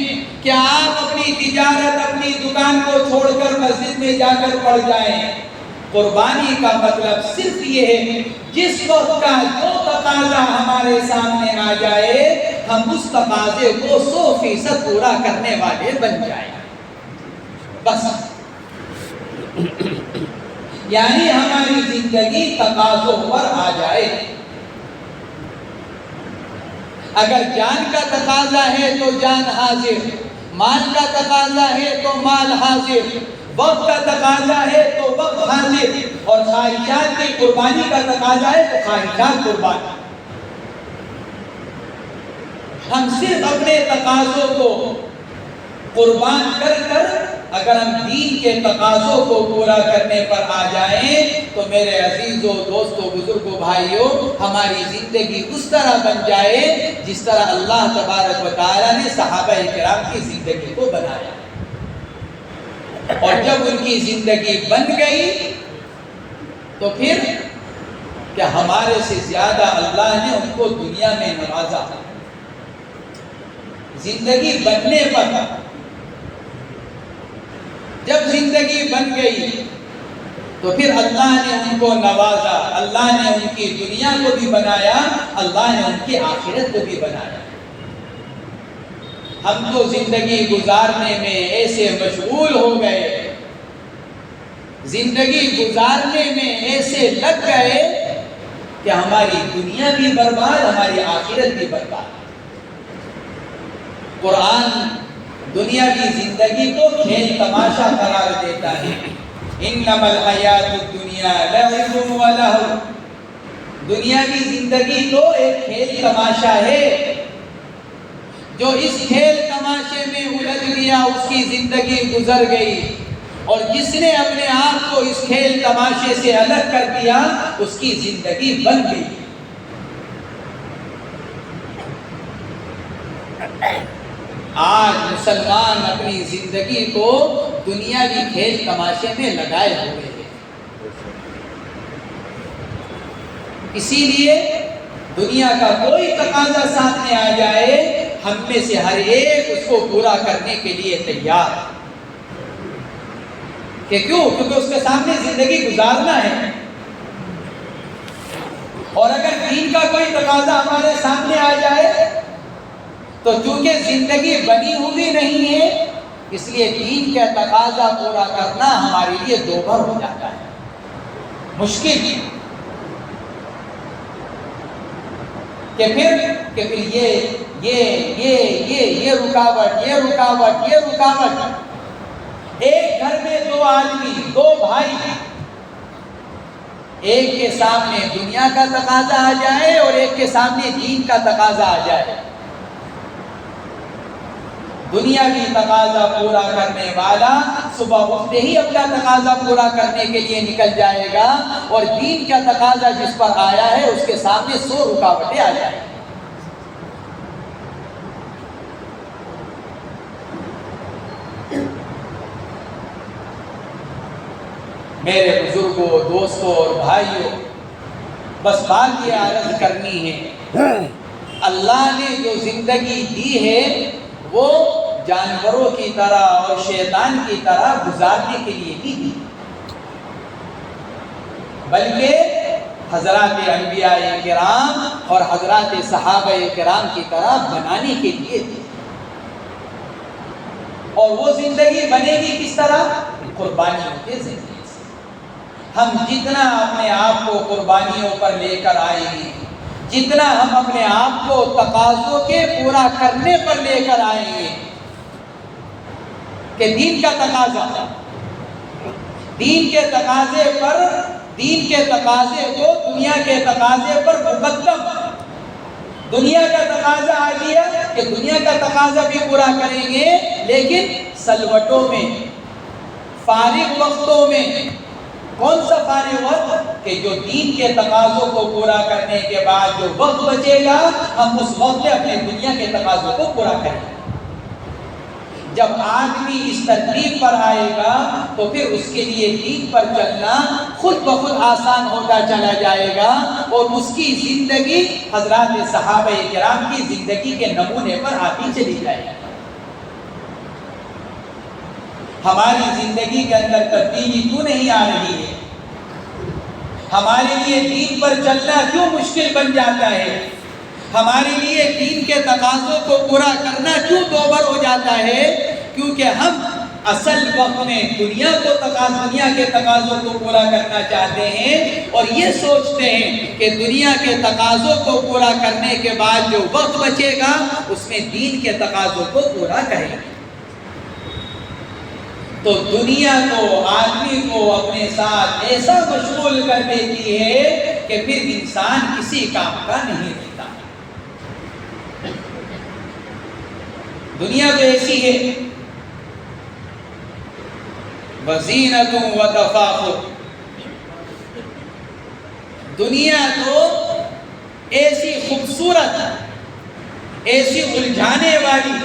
کہ آپ اپنی تجارت، اپنی دکان کو چھوڑ کر مسجد میں جا کر پڑ جائیں۔ قربانی کا مطلب صرف یہ ہے جس وقت کا جو تقاضا ہمارے سامنے آ جائے ہم اس تقاضے کو 100% پورا کرنے والے بن جائیں، بس۔ یعنی ہماری زندگی تقاضوں پر آ جائے۔ اگر جان کا تقاضا ہے تو جان حاضر، مال کا تقاضا ہے تو مال حاضر، وقت کا تقاضا ہے تو وقت حاضر، اور خواہشات کی قربانی کا تقاضا ہے تو خواہشات قربان۔ ہم صرف اپنے تقاضوں کو قربان کر کر اگر ہم دین کے تقاضوں کو پورا کرنے پر آ جائیں تو میرے عزیزوں، دوستوں، بزرگوں، بھائیوں، ہماری زندگی اس طرح بن جائے جس طرح اللہ تبارک و تعالیٰ نے صحابہ کرام کی زندگی کو بنایا۔ اور جب ان کی زندگی بن گئی تو پھر کیا ہمارے سے زیادہ اللہ نے ان کو دنیا میں نوازا۔ زندگی بننے پر، جب زندگی بن گئی تو پھر اللہ نے ان کو نوازا، اللہ نے ان کی دنیا کو بھی بنایا، اللہ نے ان کی آخرت کو بھی بنایا۔ ہم تو زندگی گزارنے میں ایسے مشغول ہو گئے، زندگی گزارنے میں ایسے لگ گئے کہ ہماری دنیا بھی برباد، ہماری آخرت بھی برباد۔ قرآن دنیا کی زندگی کو کھیل تماشا قرار دیتا ہے۔ انما الحیات الدنیا لعب و لہو، دنیا کی زندگی تو ایک کھیل تماشا ہے، جو اس کھیل تماشے میں الجھ گیا اس کی زندگی گزر گئی، اور جس نے اپنے آپ کو اس کھیل تماشے سے الگ کر دیا اس کی زندگی بن گئی۔ آج مسلمان اپنی زندگی کو دنیاوی کھیل تماشے میں لگائے ہوئے ہیں، اسی لیے دنیا کا کوئی تقاضا سامنے آ جائے ہم میں سے ہر ایک اس کو پورا کرنے کے لیے تیار، کہ کیوں؟ کیونکہ اس کے سامنے زندگی گزارنا ہے۔ اور اگر دین کا کوئی تقاضا ہمارے سامنے آ جائے تو چونکہ زندگی بنی ہوئی نہیں ہے اس لیے دین کا تقاضا پورا کرنا ہمارے لیے دوبھر ہو جاتا ہے، مشکل، کہ پھر یہ رکاوٹ۔ ایک گھر میں دو آدمی، دو بھائی، ایک کے سامنے دنیا کا تقاضا آ جائے اور ایک کے سامنے دین کا تقاضا آ جائے، دنیاوی تقاضا پورا کرنے والا صبح اٹھتے ہی اپنا تقاضا پورا کرنے کے لیے نکل جائے گا، اور دین کا تقاضا جس پر آیا ہے اس کے سامنے 100 رکاوٹیں آ جائیں گی۔ میرے بزرگوں، دوستوں اور بھائیوں، بس بات یہ عرض کرنی ہے، اللہ نے جو زندگی دی ہے وہ جانوروں کی طرح اور شیطان کی طرح گزارنے کے لیے نہیں دی، بلکہ حضرات انبیاء کرام اور حضرات صحابہ کرام کی طرح بنانے کے لیے دی۔ اور وہ زندگی بنے گی کس طرح؟ قربانیوں کے ذریعے سے۔ ہم جتنا اپنے آپ کو قربانیوں پر لے کر آئیں گے، جتنا ہم اپنے آپ کو تقاضوں کے پورا کرنے پر لے کر آئیں گے کہ دین کا تقاضا، دین کے تقاضے پر، دین کے تقاضے کو دنیا کے تقاضے پر مقدم، دنیا کا تقاضا آ گیا کہ دنیا کا تقاضا بھی پورا کریں گے، لیکن سلوٹوں میں، فارغ وقتوں میں۔ کون سا فارغ وقت؟ کہ جو دین کے تقاضوں کو پورا کرنے کے بعد جو وقت بچے گا، ہم اس وقت میں اپنے دنیا کے تقاضوں کو پورا کریں گے۔ جب آدمی اس ترتیب پر آئے گا تو پھر اس کے لیے دین پر چلنا خود بخود آسان ہوتا چلا جائے گا، اور اس کی زندگی حضرات صحابہ کرام کی زندگی کے نمونے پر آتی چلی جائے گی۔ ہماری زندگی کے اندر تبدیلی کیوں نہیں آ رہی ہے؟ ہمارے لیے دین پر چلنا کیوں مشکل بن جاتا ہے؟ ہمارے لیے دین کے تقاضوں کو پورا کرنا کیوں دوبر ہو جاتا ہے؟ کیونکہ ہم اصل وقت میں دنیا کے تقاضوں کو پورا کرنا چاہتے ہیں، اور یہ سوچتے ہیں کہ دنیا کے تقاضوں کو پورا کرنے کے بعد جو وقت بچے گا اس میں دین کے تقاضوں کو پورا کریں گے۔ تو دنیا تو آدمی کو اپنے ساتھ ایسا مشغول کر دیتی ہے کہ پھر انسان کسی کام کا نہیں رہتا۔ دنیا تو ایسی ہے، وزینۃ و تفاخر، دنیا تو ایسی خوبصورت، ایسی الجھانے والی،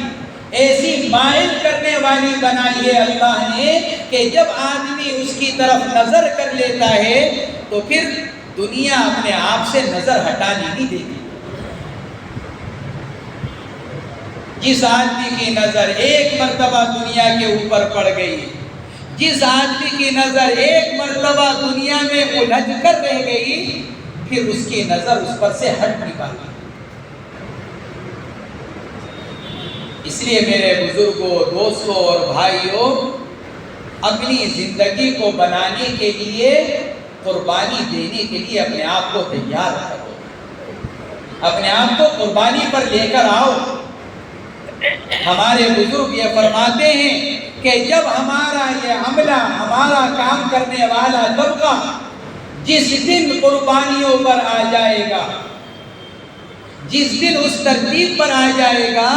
ایسی مائل کرنے والی بنائی ہے اللہ نے کہ جب آدمی اس کی طرف نظر کر لیتا ہے تو پھر دنیا اپنے آپ سے نظر ہٹانے نہیں دیتی۔ جس آدمی کی نظر ایک مرتبہ دنیا کے اوپر پڑ گئی، جس آدمی کی نظر ایک مرتبہ دنیا میں الجھ کر رہ گئی، پھر اس کی نظر اس پر سے ہٹ نہیں پاتی۔ اس لیے میرے بزرگوں، دوستوں اور بھائیوں، اپنی زندگی کو بنانے کے لیے، قربانی دینے کے لیے اپنے آپ کو تیار کرو، اپنے آپ کو قربانی پر لے کر آؤ۔ ہمارے بزرگ یہ فرماتے ہیں کہ جب ہمارا یہ عملہ، ہمارا کام کرنے والا طبقہ جس دن قربانیوں پر آ جائے گا، جس دن اس ترتیب پر آ جائے گا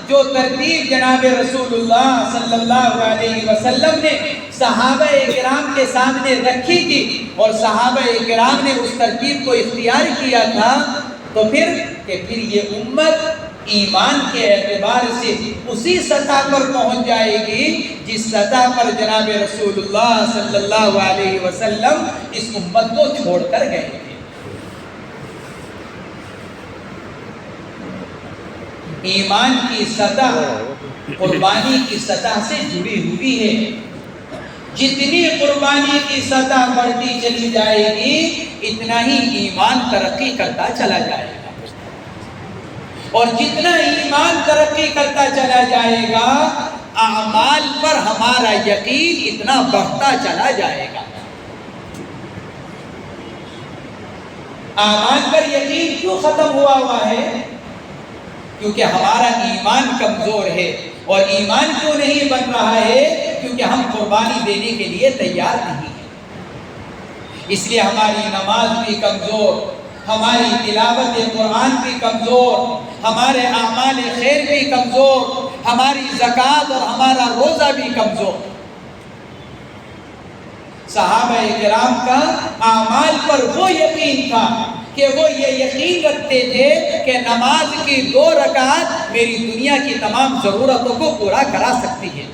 جو ترتیب جناب رسول اللہ صلی اللہ علیہ وسلم نے صحابہ کرام کے سامنے رکھی تھی، اور صحابہ کرام نے اس ترتیب کو اختیار کیا تھا، تو پھر یہ امت ایمان کے اعتبار سے اسی سطح پر پہنچ جائے گی جس سطح پر جناب رسول اللہ صلی اللہ علیہ وسلم اس امت کو چھوڑ کر گئے تھے۔ ایمان کی سطح قربانی کی سطح سے جڑی ہوئی ہے۔ جتنی قربانی کی سطح بڑھتی چلی جائے گی اتنا ہی ایمان ترقی کرتا چلا جائے گا، اور جتنا ایمان ترقی کرتا چلا جائے گا اعمال پر ہمارا یقین اتنا بڑھتا چلا جائے گا۔ اعمال پر یقین کیوں ختم ہوا ہے؟ کیونکہ ہمارا ایمان کمزور ہے، اور ایمان کیوں نہیں بن رہا ہے؟ کیونکہ ہم قربانی دینے کے لیے تیار نہیں ہیں۔ اس لیے ہماری نماز بھی کمزور، ہماری تلاوت قرآن بھی کمزور، ہمارے اعمال خیر بھی کمزور، ہماری زکوٰۃ اور ہمارا روزہ بھی کمزور۔ صحابہ کرام کا اعمال پر وہ یقین تھا کہ وہ یہ یقین رکھتے تھے کہ نماز کی 2 رکعت میری دنیا کی تمام ضرورتوں کو پورا کرا سکتی ہے۔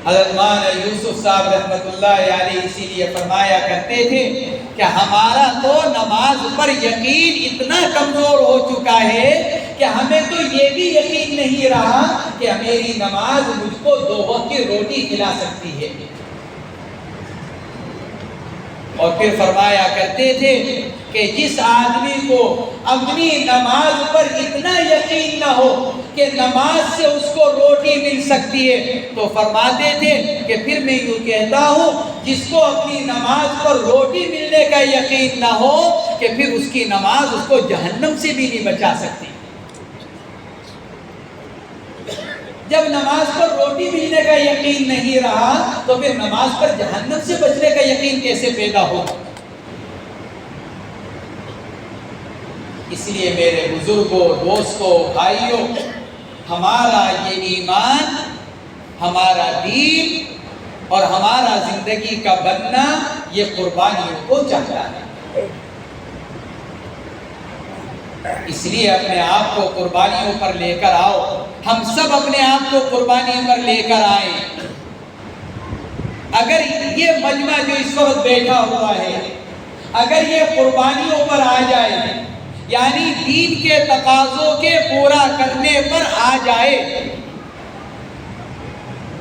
حضرت مولانا یوسف صاحب رحمۃ اللہ علیہ اسی لیے فرمایا کرتے تھے کہ ہمارا تو نماز پر یقین اتنا کمزور ہو چکا ہے کہ ہمیں تو یہ بھی یقین نہیں رہا کہ میری نماز مجھ کو 2 وقت کی روٹی کھلا سکتی ہے۔ اور پھر فرمایا کرتے تھے کہ جس آدمی کو اپنی نماز پر اتنا یقین نہ ہو کہ نماز سے اس کو روٹی مل سکتی ہے، تو فرماتے تھے کہ پھر میں یوں کہتا ہوں جس کو اپنی نماز پر روٹی ملنے کا یقین نہ ہو کہ پھر اس کی نماز اس کو جہنم سے بھی نہیں بچا سکتی۔ جب نماز پر روٹی ملنے کا یقین نہیں رہا تو پھر نماز پر جہنم سے بچنے کا یقین کیسے پیدا ہوگا؟ اس لیے میرے بزرگوں، دوستوں، بھائیوں، ہمارا یہ ایمان، ہمارا دین اور ہمارا زندگی کا بننا یہ قربانیوں کو چاہتا ہے۔ اس لیے اپنے آپ کو قربانیوں پر لے کر آؤ، ہم سب اپنے آپ کو قربانی پر لے کر آئیں۔ اگر یہ مجمع جو اس وقت بیٹھا ہوا ہے اگر یہ قربانیوں پر آ جائے، یعنی دین کے تقاضوں کے پورا کرنے پر آ جائے،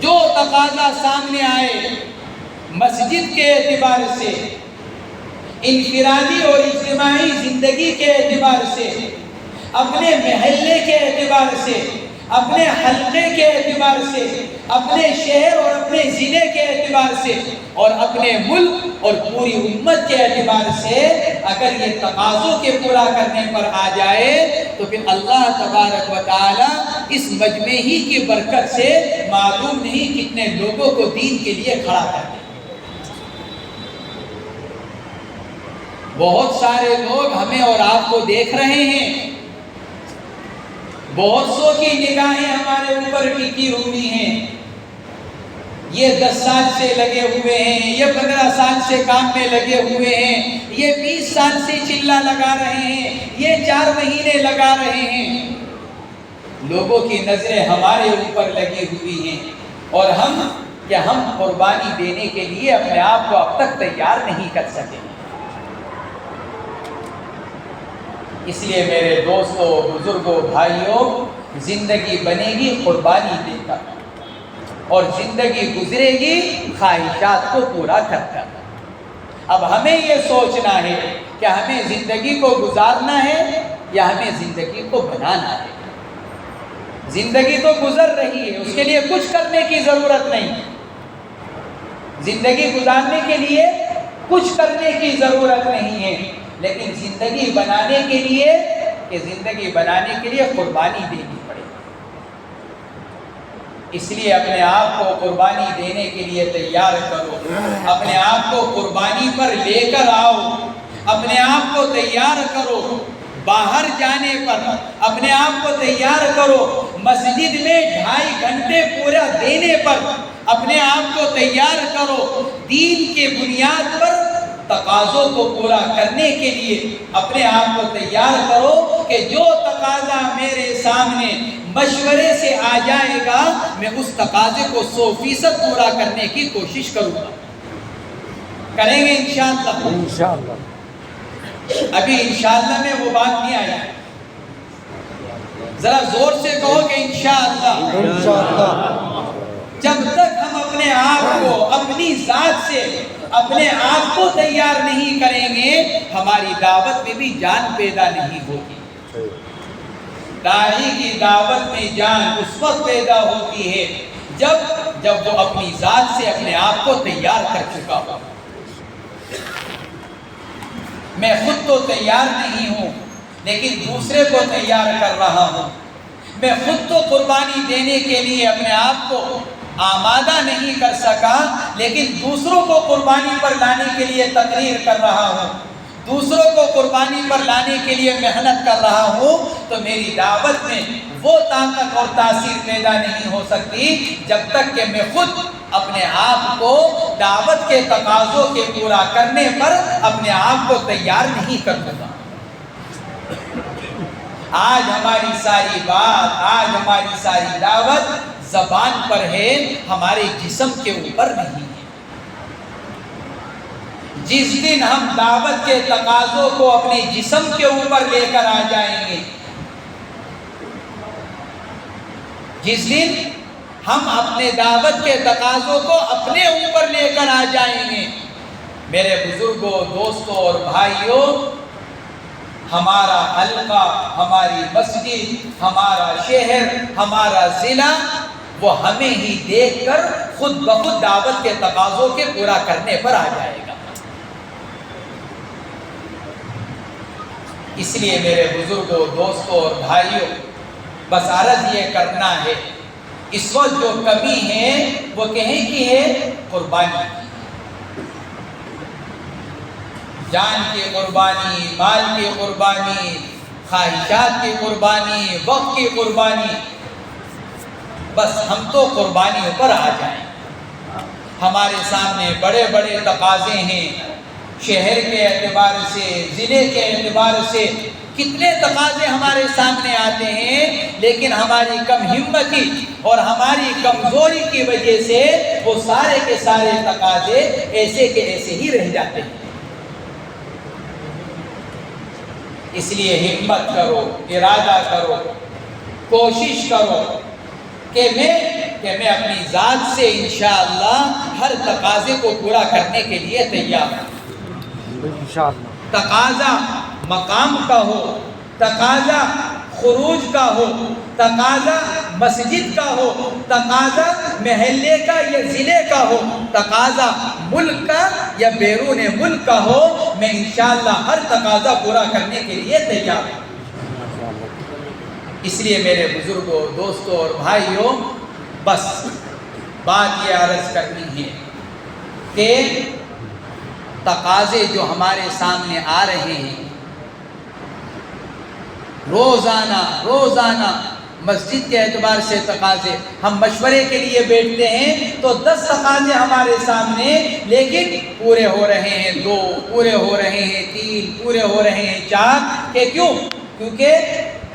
جو تقاضا سامنے آئے مسجد کے اعتبار سے، انفرادی اور اجتماعی زندگی کے اعتبار سے، اپنے محلے کے اعتبار سے، اپنے حلقے کے اعتبار سے، اپنے شہر اور اپنے ضلع کے اعتبار سے، اور اپنے ملک اور پوری امت کے اعتبار سے اگر یہ تقاضوں کے پورا کرنے پر آ جائے تو پھر اللہ تبارک و تعالی اس مجمع ہی کی برکت سے معلوم نہیں کتنے لوگوں کو دین کے لیے کھڑا کر دے۔ بہت سارے لوگ ہمیں اور آپ کو دیکھ رہے ہیں، بہت سو کی نگاہیں ہمارے اوپر ٹکی ہوئی ہیں، یہ 10 سال سے لگے ہوئے ہیں، یہ 15 سال سے کام میں لگے ہوئے ہیں، یہ 20 سال سے چلہ لگا رہے ہیں، یہ 4 مہینے لگا رہے ہیں۔ لوگوں کی نظریں ہمارے اوپر لگی ہوئی ہیں اور ہم قربانی دینے کے لیے اپنے آپ کو اب تک تیار نہیں کر سکے۔ اس لیے میرے دوستوں، بزرگوں، بھائیوں، زندگی بنے گی قربانی دے کر اور زندگی گزرے گی خواہشات کو پورا کر کر۔ اب ہمیں یہ سوچنا ہے کہ ہمیں زندگی کو گزارنا ہے یا ہمیں زندگی کو بنانا ہے۔ زندگی تو گزر رہی ہے، اس کے لیے کچھ کرنے کی ضرورت نہیں۔ زندگی گزارنے کے لیے کچھ کرنے کی ضرورت نہیں ہے، لیکن زندگی بنانے کے لیے قربانی دینی پڑے۔ اس لیے اپنے آپ کو قربانی دینے کے لیے تیار کرو، اپنے آپ کو قربانی پر لے کر آؤ، اپنے آپ کو تیار کرو باہر جانے پر، اپنے آپ کو تیار کرو مسجد میں 2.5 گھنٹے پورا دینے پر، اپنے آپ کو تیار کرو دین کے بنیاد پر تقاضوں کو پورا کرنے کے لیے، اپنے آپ کو تیار کرو کہ جو تقاضا میرے سامنے مشورے سے آ جائے گا میں اس تقاضے کو 100% پورا کرنے کی کوشش کروں گا۔ کریں گے انشاءاللہ؟ انشاءاللہ۔ ابھی انشاءاللہ میں وہ بات نہیں آئی، ذرا زور سے کہو کہ انشاءاللہ۔ انشاءاللہ۔ جب تک ہم اپنے آپ کو اپنی ذات سے اپنے آپ کو تیار نہیں کریں گے ہماری دعوت میں بھی جان پیدا نہیں ہوگی۔ داعی کی دعوت میں جان اس وقت پیدا ہوتی ہے جب وہ اپنی ذات سے اپنے آپ کو تیار کر چکا ہو۔ میں خود تو تیار نہیں ہوں لیکن دوسرے کو تیار کر رہا ہوں۔ میں خود تو قربانی دینے کے لیے اپنے آپ کو آمادہ نہیں کر سکا لیکن دوسروں کو قربانی پر لانے کے لیے تقریر کر رہا ہوں۔ دوسروں کو قربانی پر لانے کے لیے محنت کر رہا ہوں تو میری دعوت میں وہ طاقت اور تاثیر پیدا نہیں ہو سکتی جب تک کہ میں خود اپنے آپ کو دعوت کے تقاضوں کے پورا کرنے پر اپنے آپ کو تیار نہیں کر دوں گا۔ آج ہماری ساری بات، آج ہماری ساری دعوت زبان پر ہے، ہمارے جسم کے اوپر نہیں ہے۔ جس دن ہم دعوت کے تقاضوں کو اپنے جسم کے اوپر لے کر آ جائیں گے، جس دن ہم اپنے دعوت کے تقاضوں کو اپنے اوپر لے کر آ جائیں گے، میرے بزرگوں، دوستوں اور بھائیوں، ہمارا حلقہ، ہماری مسجد، ہمارا شہر، ہمارا ضلع وہ ہمیں ہی دیکھ کر خود بخود دعوت کے تقاضوں کے پورا کرنے پر آ جائے گا۔ اس لیے میرے بزرگوں، دوستوں اور بھائیوں، بس عرض یہ کرنا ہے، اس وقت جو کمی ہے وہ کہیں کی ہے؟ قربانی، جان کی قربانی، مال کی قربانی، خواہشات کی قربانی، وقت کی قربانی۔ بس ہم تو قربانیوں پر آ جائیں۔ ہمارے سامنے بڑے بڑے تقاضے ہیں، شہر کے اعتبار سے، ضلع کے اعتبار سے کتنے تقاضے ہمارے سامنے آتے ہیں، لیکن ہماری کم ہمتی اور ہماری کمزوری کی وجہ سے وہ سارے کے سارے تقاضے ایسے کے ایسے ہی رہ جاتے ہیں۔ اس لیے ہمت کرو، ارادہ کرو، کوشش کرو کہ میں اپنی ذات سے انشاءاللہ ہر تقاضے کو پورا کرنے کے لیے تیار ہوں۔ تقاضا مقام کا ہو، تقاضا خروج کا ہو، تقاضا مسجد کا ہو، تقاضا محلے کا یا ضلع کا ہو، تقاضا ملک کا یا بیرون ملک کا ہو، میں انشاءاللہ ہر تقاضا پورا کرنے کے لیے تیار ہوں۔ اس لیے میرے بزرگوں، دوستوں اور بھائیوں، بس بات یہ عرض کرنی ہے کہ تقاضے جو ہمارے سامنے آ رہے ہیں، روزانہ مسجد کے اعتبار سے تقاضے، ہم مشورے کے لیے بیٹھتے ہیں تو 10 تقاضے ہمارے سامنے، لیکن پورے ہو رہے ہیں 2، پورے ہو رہے ہیں 3، پورے ہو رہے ہیں 4۔ کہ کیوں؟ کیونکہ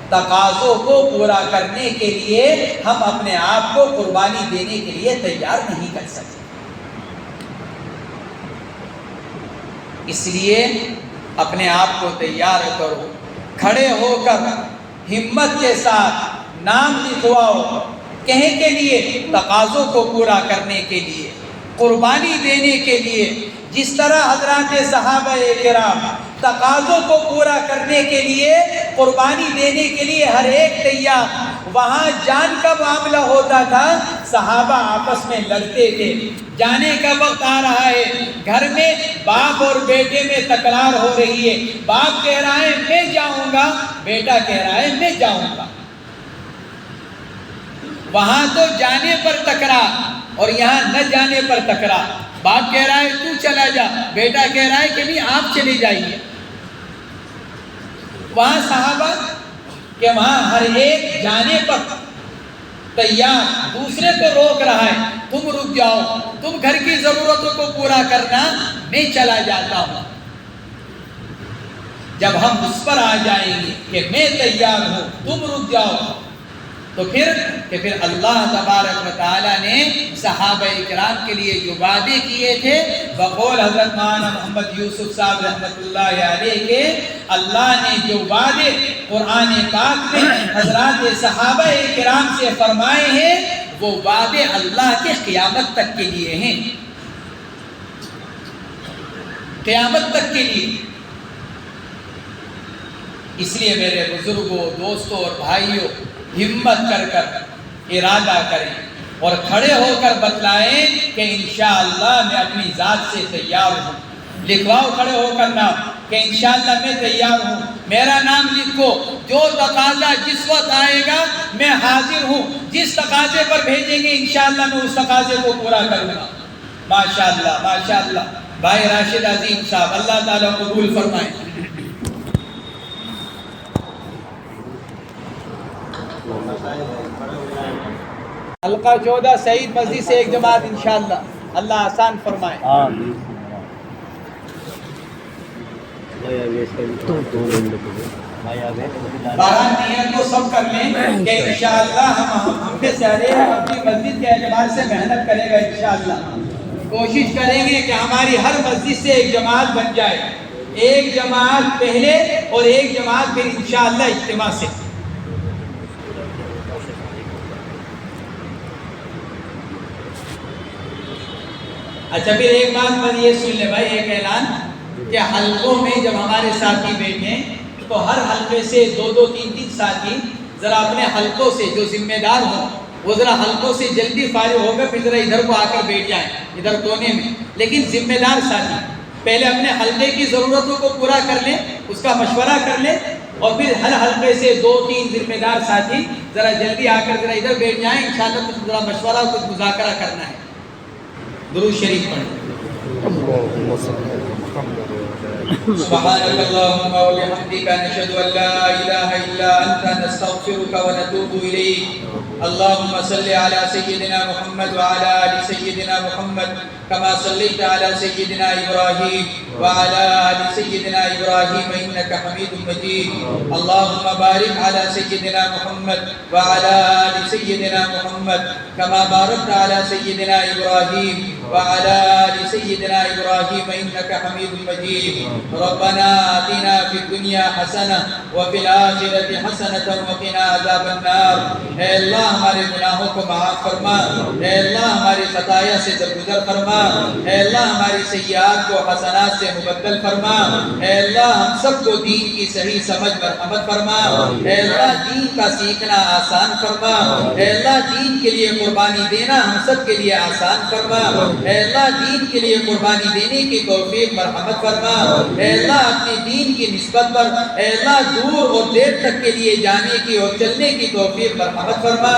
تقاضوں کو پورا کرنے کے لیے ہم اپنے آپ کو قربانی دینے کے لیے تیار نہیں کر سکتے۔ اس لیے اپنے آپ کو تیار کرو، کھڑے ہو کر ہمت کے ساتھ نام لکھواؤ، کہیں کے لیے تقاضوں کو پورا کرنے کے لیے، قربانی دینے کے لیے۔ جس طرح حضرات صحابہ کرام تقاضوں کو پورا کرنے کے لیے، قربانی دینے کے لیے ہر ایک تیار، وہاں جان کا معاملہ ہوتا تھا، صحابہ آپس میں لڑتے تھے، جانے کا وقت آ رہا ہے، گھر میں باپ اور بیٹے میں تکرار ہو رہی ہے، باپ کہہ رہا ہے میں جاؤں گا، بیٹا کہہ رہا ہے میں جاؤں گا۔ وہاں تو جانے پر تکرار اور یہاں نہ جانے پر تکرار، باپ کہہ رہا ہے تو چلا جا، بیٹا کہہ رہا ہے کہ نہیں آپ چلے جائیے۔ وہاں صحابہ کہ وہاں ہر ایک جانے پر تیار، دوسرے کو روک رہا ہے، تم رک جاؤ، تم گھر کی ضرورتوں کو پورا کرنا، میں چلا جاتا ہوں۔ جب ہم اس پر آ جائیں گے کہ میں تیار ہوں، تم رک جاؤ، تو پھر اللہ تبارک و تعالیٰ نے صحابہ کرام کے لیے جو وعدے کیے تھے، بقول حضرت مولانا محمد یوسف صاحب رحمۃ اللہ علیہ کے، اللہ نے جو وعدے قرآن پاک میں حضرات صحابہ کرام سے فرمائے ہیں، وہ وعدے اللہ کے قیامت تک کے لیے ہیں، قیامت تک کے لیے۔ اس لیے میرے بزرگوں، دوستوں اور بھائیوں، ہمت کر ارادہ کریں اور کھڑے ہو کر بتلائیں کہ انشاءاللہ میں اپنی ذات سے تیار ہوں۔ لکھواؤ کھڑے ہو کر نام کہ انشاءاللہ میں تیار ہوں، میرا نام لکھو، جو تقاضا جس وقت آئے گا میں حاضر ہوں، جس تقاضے پر بھیجیں گے انشاءاللہ میں اس تقاضے کو پورا کروں گا۔ ماشاءاللہ ماشاءاللہ، بھائی راشد عظیم صاحب، اللہ تعالیٰ قبول فرمائے. حلقہ 14 سعید مسجد سے ایک جماعت انشاءاللہ، اللہ آسان فرمائے. بہرحال نیت تو سب کر لیں کہ انشاءاللہ ہم کے سہرے اپنی مسجد کے اعتبار سے محنت کرے گا. انشاءاللہ کوشش کریں گے کہ ہماری ہر مسجد سے ایک جماعت بن جائے، ایک جماعت پہلے اور ایک جماعت پھر انشاءاللہ اجتماع سے. اچھا پھر ایک بات پر یہ سن لے بھائی، ایک اعلان کہ حلقوں میں جب ہمارے ساتھی بیٹھیں تو ہر حلقے سے دو دو تین تین ساتھی ذرا اپنے حلقوں سے جو ذمہ دار ہوں وہ ذرا حلقوں سے جلدی فارغ ہو کر پھر ذرا ادھر کو آ کر بیٹھ جائیں ادھر کونے میں. لیکن ذمہ دار ساتھی پہلے اپنے حلقے کی ضرورتوں کو پورا کر لیں، اس کا مشورہ کر لیں، اور پھر ہر حلقے سے دو تین ذمہ دار ساتھی ذرا جلدی آ کر ذرا ادھر بیٹھ جائیں. انشاءاللہ کچھ ذرا مشورہ کچھ مذاکرہ کرنا ہے. درود شریف پڑھیں. سبحانك اللهم وبحمدك نشهد ان لا اله الا انت نستغفرك ونتوب اليك. اللهم صل على سيدنا محمد وعلى ال سيدنا محمد كما صليت على سيدنا ابراهيم وعلى ال سيدنا ابراهيم انك حميد مجيد. اللهم بارك على سيدنا محمد وعلى ال سيدنا محمد كما باركت على سيدنا ابراهيم وعلى ال سيدنا ابراهيم انك حميد مجيد. ربنا آتنا في الدنيا حسنة وفي الآخرة حسنة وقنا عذاب النار. اے اللہ ہمارے گناہوں کو معاف فرما، اے اللہ ہماری خطایا سے درگزر فرما، اے اللہ ہماری سیئات کو حسنات سے مبدل فرما. اے اللہ ہم سب کو دین کی صحیح سمجھ مرحمت فرما. اے اللہ دین کا سیکھنا آسان فرما. اے اللہ دین کے لیے قربانی دینا ہم سب کے لیے آسان فرما. اے اللہ دین کے لیے قربانی دینے کی توفیق مرحمت فرما. اے اللہ اپنے دین کی نسبت پر اے اللہ دور اور دیر تک کے لیے جانے کی اور چلنے کی توفیق مرحمت فرما.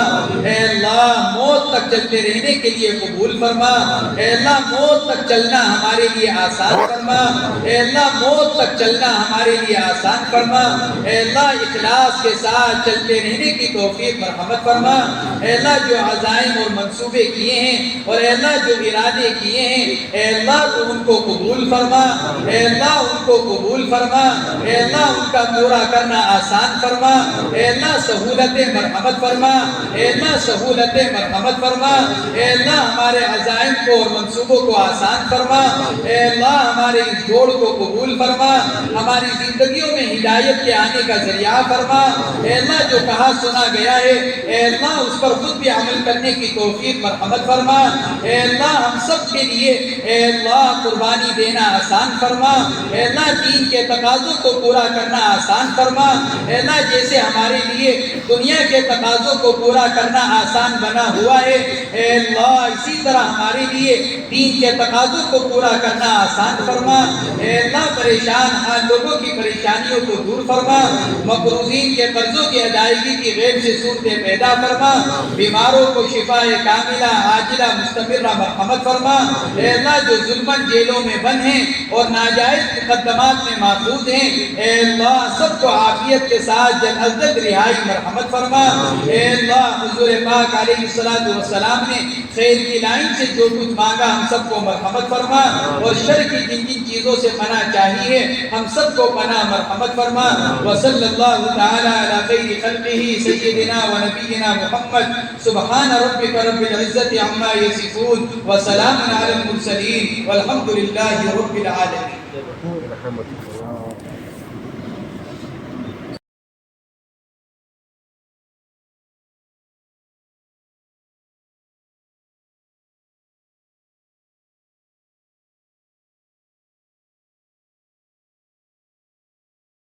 اے اللہ موت تک چلتے رہنے کے لیے قبول فرما. اے اللہ موت تک چلنا ہمارے لیے آسان فرما. اے اللہ موت تک چلنا ہمارے لیے آسان فرما. اے اللہ اخلاص کے ساتھ چلتے رہنے کی توفیق مرحمت فرما. اے اللہ جو عزائم اور منصوبے کیے ہیں اور اے اللہ جو ارادے کیے ہیں اے اللہ تو ان کو قبول فرما. اے اللہ ان کو قبول فرما. اے اللہ ان کا پورا کرنا آسان فرما. اے اللہ سہولت مرحمت فرما. اے اللہ سہولت مرحمت فرما. اے اللہ ہمارے عزائم کو اور منصوبوں کو آسان فرما. اے اللہ ہمارے اس جوڑ کو قبول فرما. ہماری زندگیوں میں ہدایت کے آنے کا ذریعہ فرما. اے اللہ جو کہا سنا گیا ہے اے اللہ اس پر خود بھی عمل کرنے کی توفیق مرحمت فرما. اے اللہ ہم سب کے لیے اے اللہ قربانی دینا آسان فرما. اے اللہ دین کے تقاضوں کو پورا کرنا آسان فرما. اے اللہ جیسے ہمارے لیے دنیا کے تقاضوں کو پورا کرنا آسان بنا ہوا ہے اے اللہ اسی طرح ہمارے لیے دین کے تقاضوں کو پورا کرنا آسان فرما. اے اللہ پریشان حال لوگوں کی پریشانیوں کو دور فرما. مقروضین کے قرضوں کی ادائیگی کی غیب سے صورتیں پیدا فرما. بیماروں کو شفا کاملہ عاجلہ مستمرہ مرحمت فرما. اے اللہ جو ظلمن جیلوں میں بند ہیں اور ناجائز مقدمات میں محفوظ ہیں اے اللہ سب کو عافیت کے ساتھ جلد از جلد رہائی مرحمت فرما. اے اللہ حضور پاک علیہ السلام نے خیر کی لائن سے جو کچھ مانگا ہم سب کو مرحمت فرما اور شر کی جن جن چیزوں سے منع چاہیے ہم سب کو پناہ مرحمت فرما. وصلی اللہ تعالی علی خیر خلقہ سیدنا و نبینا محمد. سبحان ربک رب العزت عما یصفون وسلام علی المرسلین والحمد للہ رب العالمین.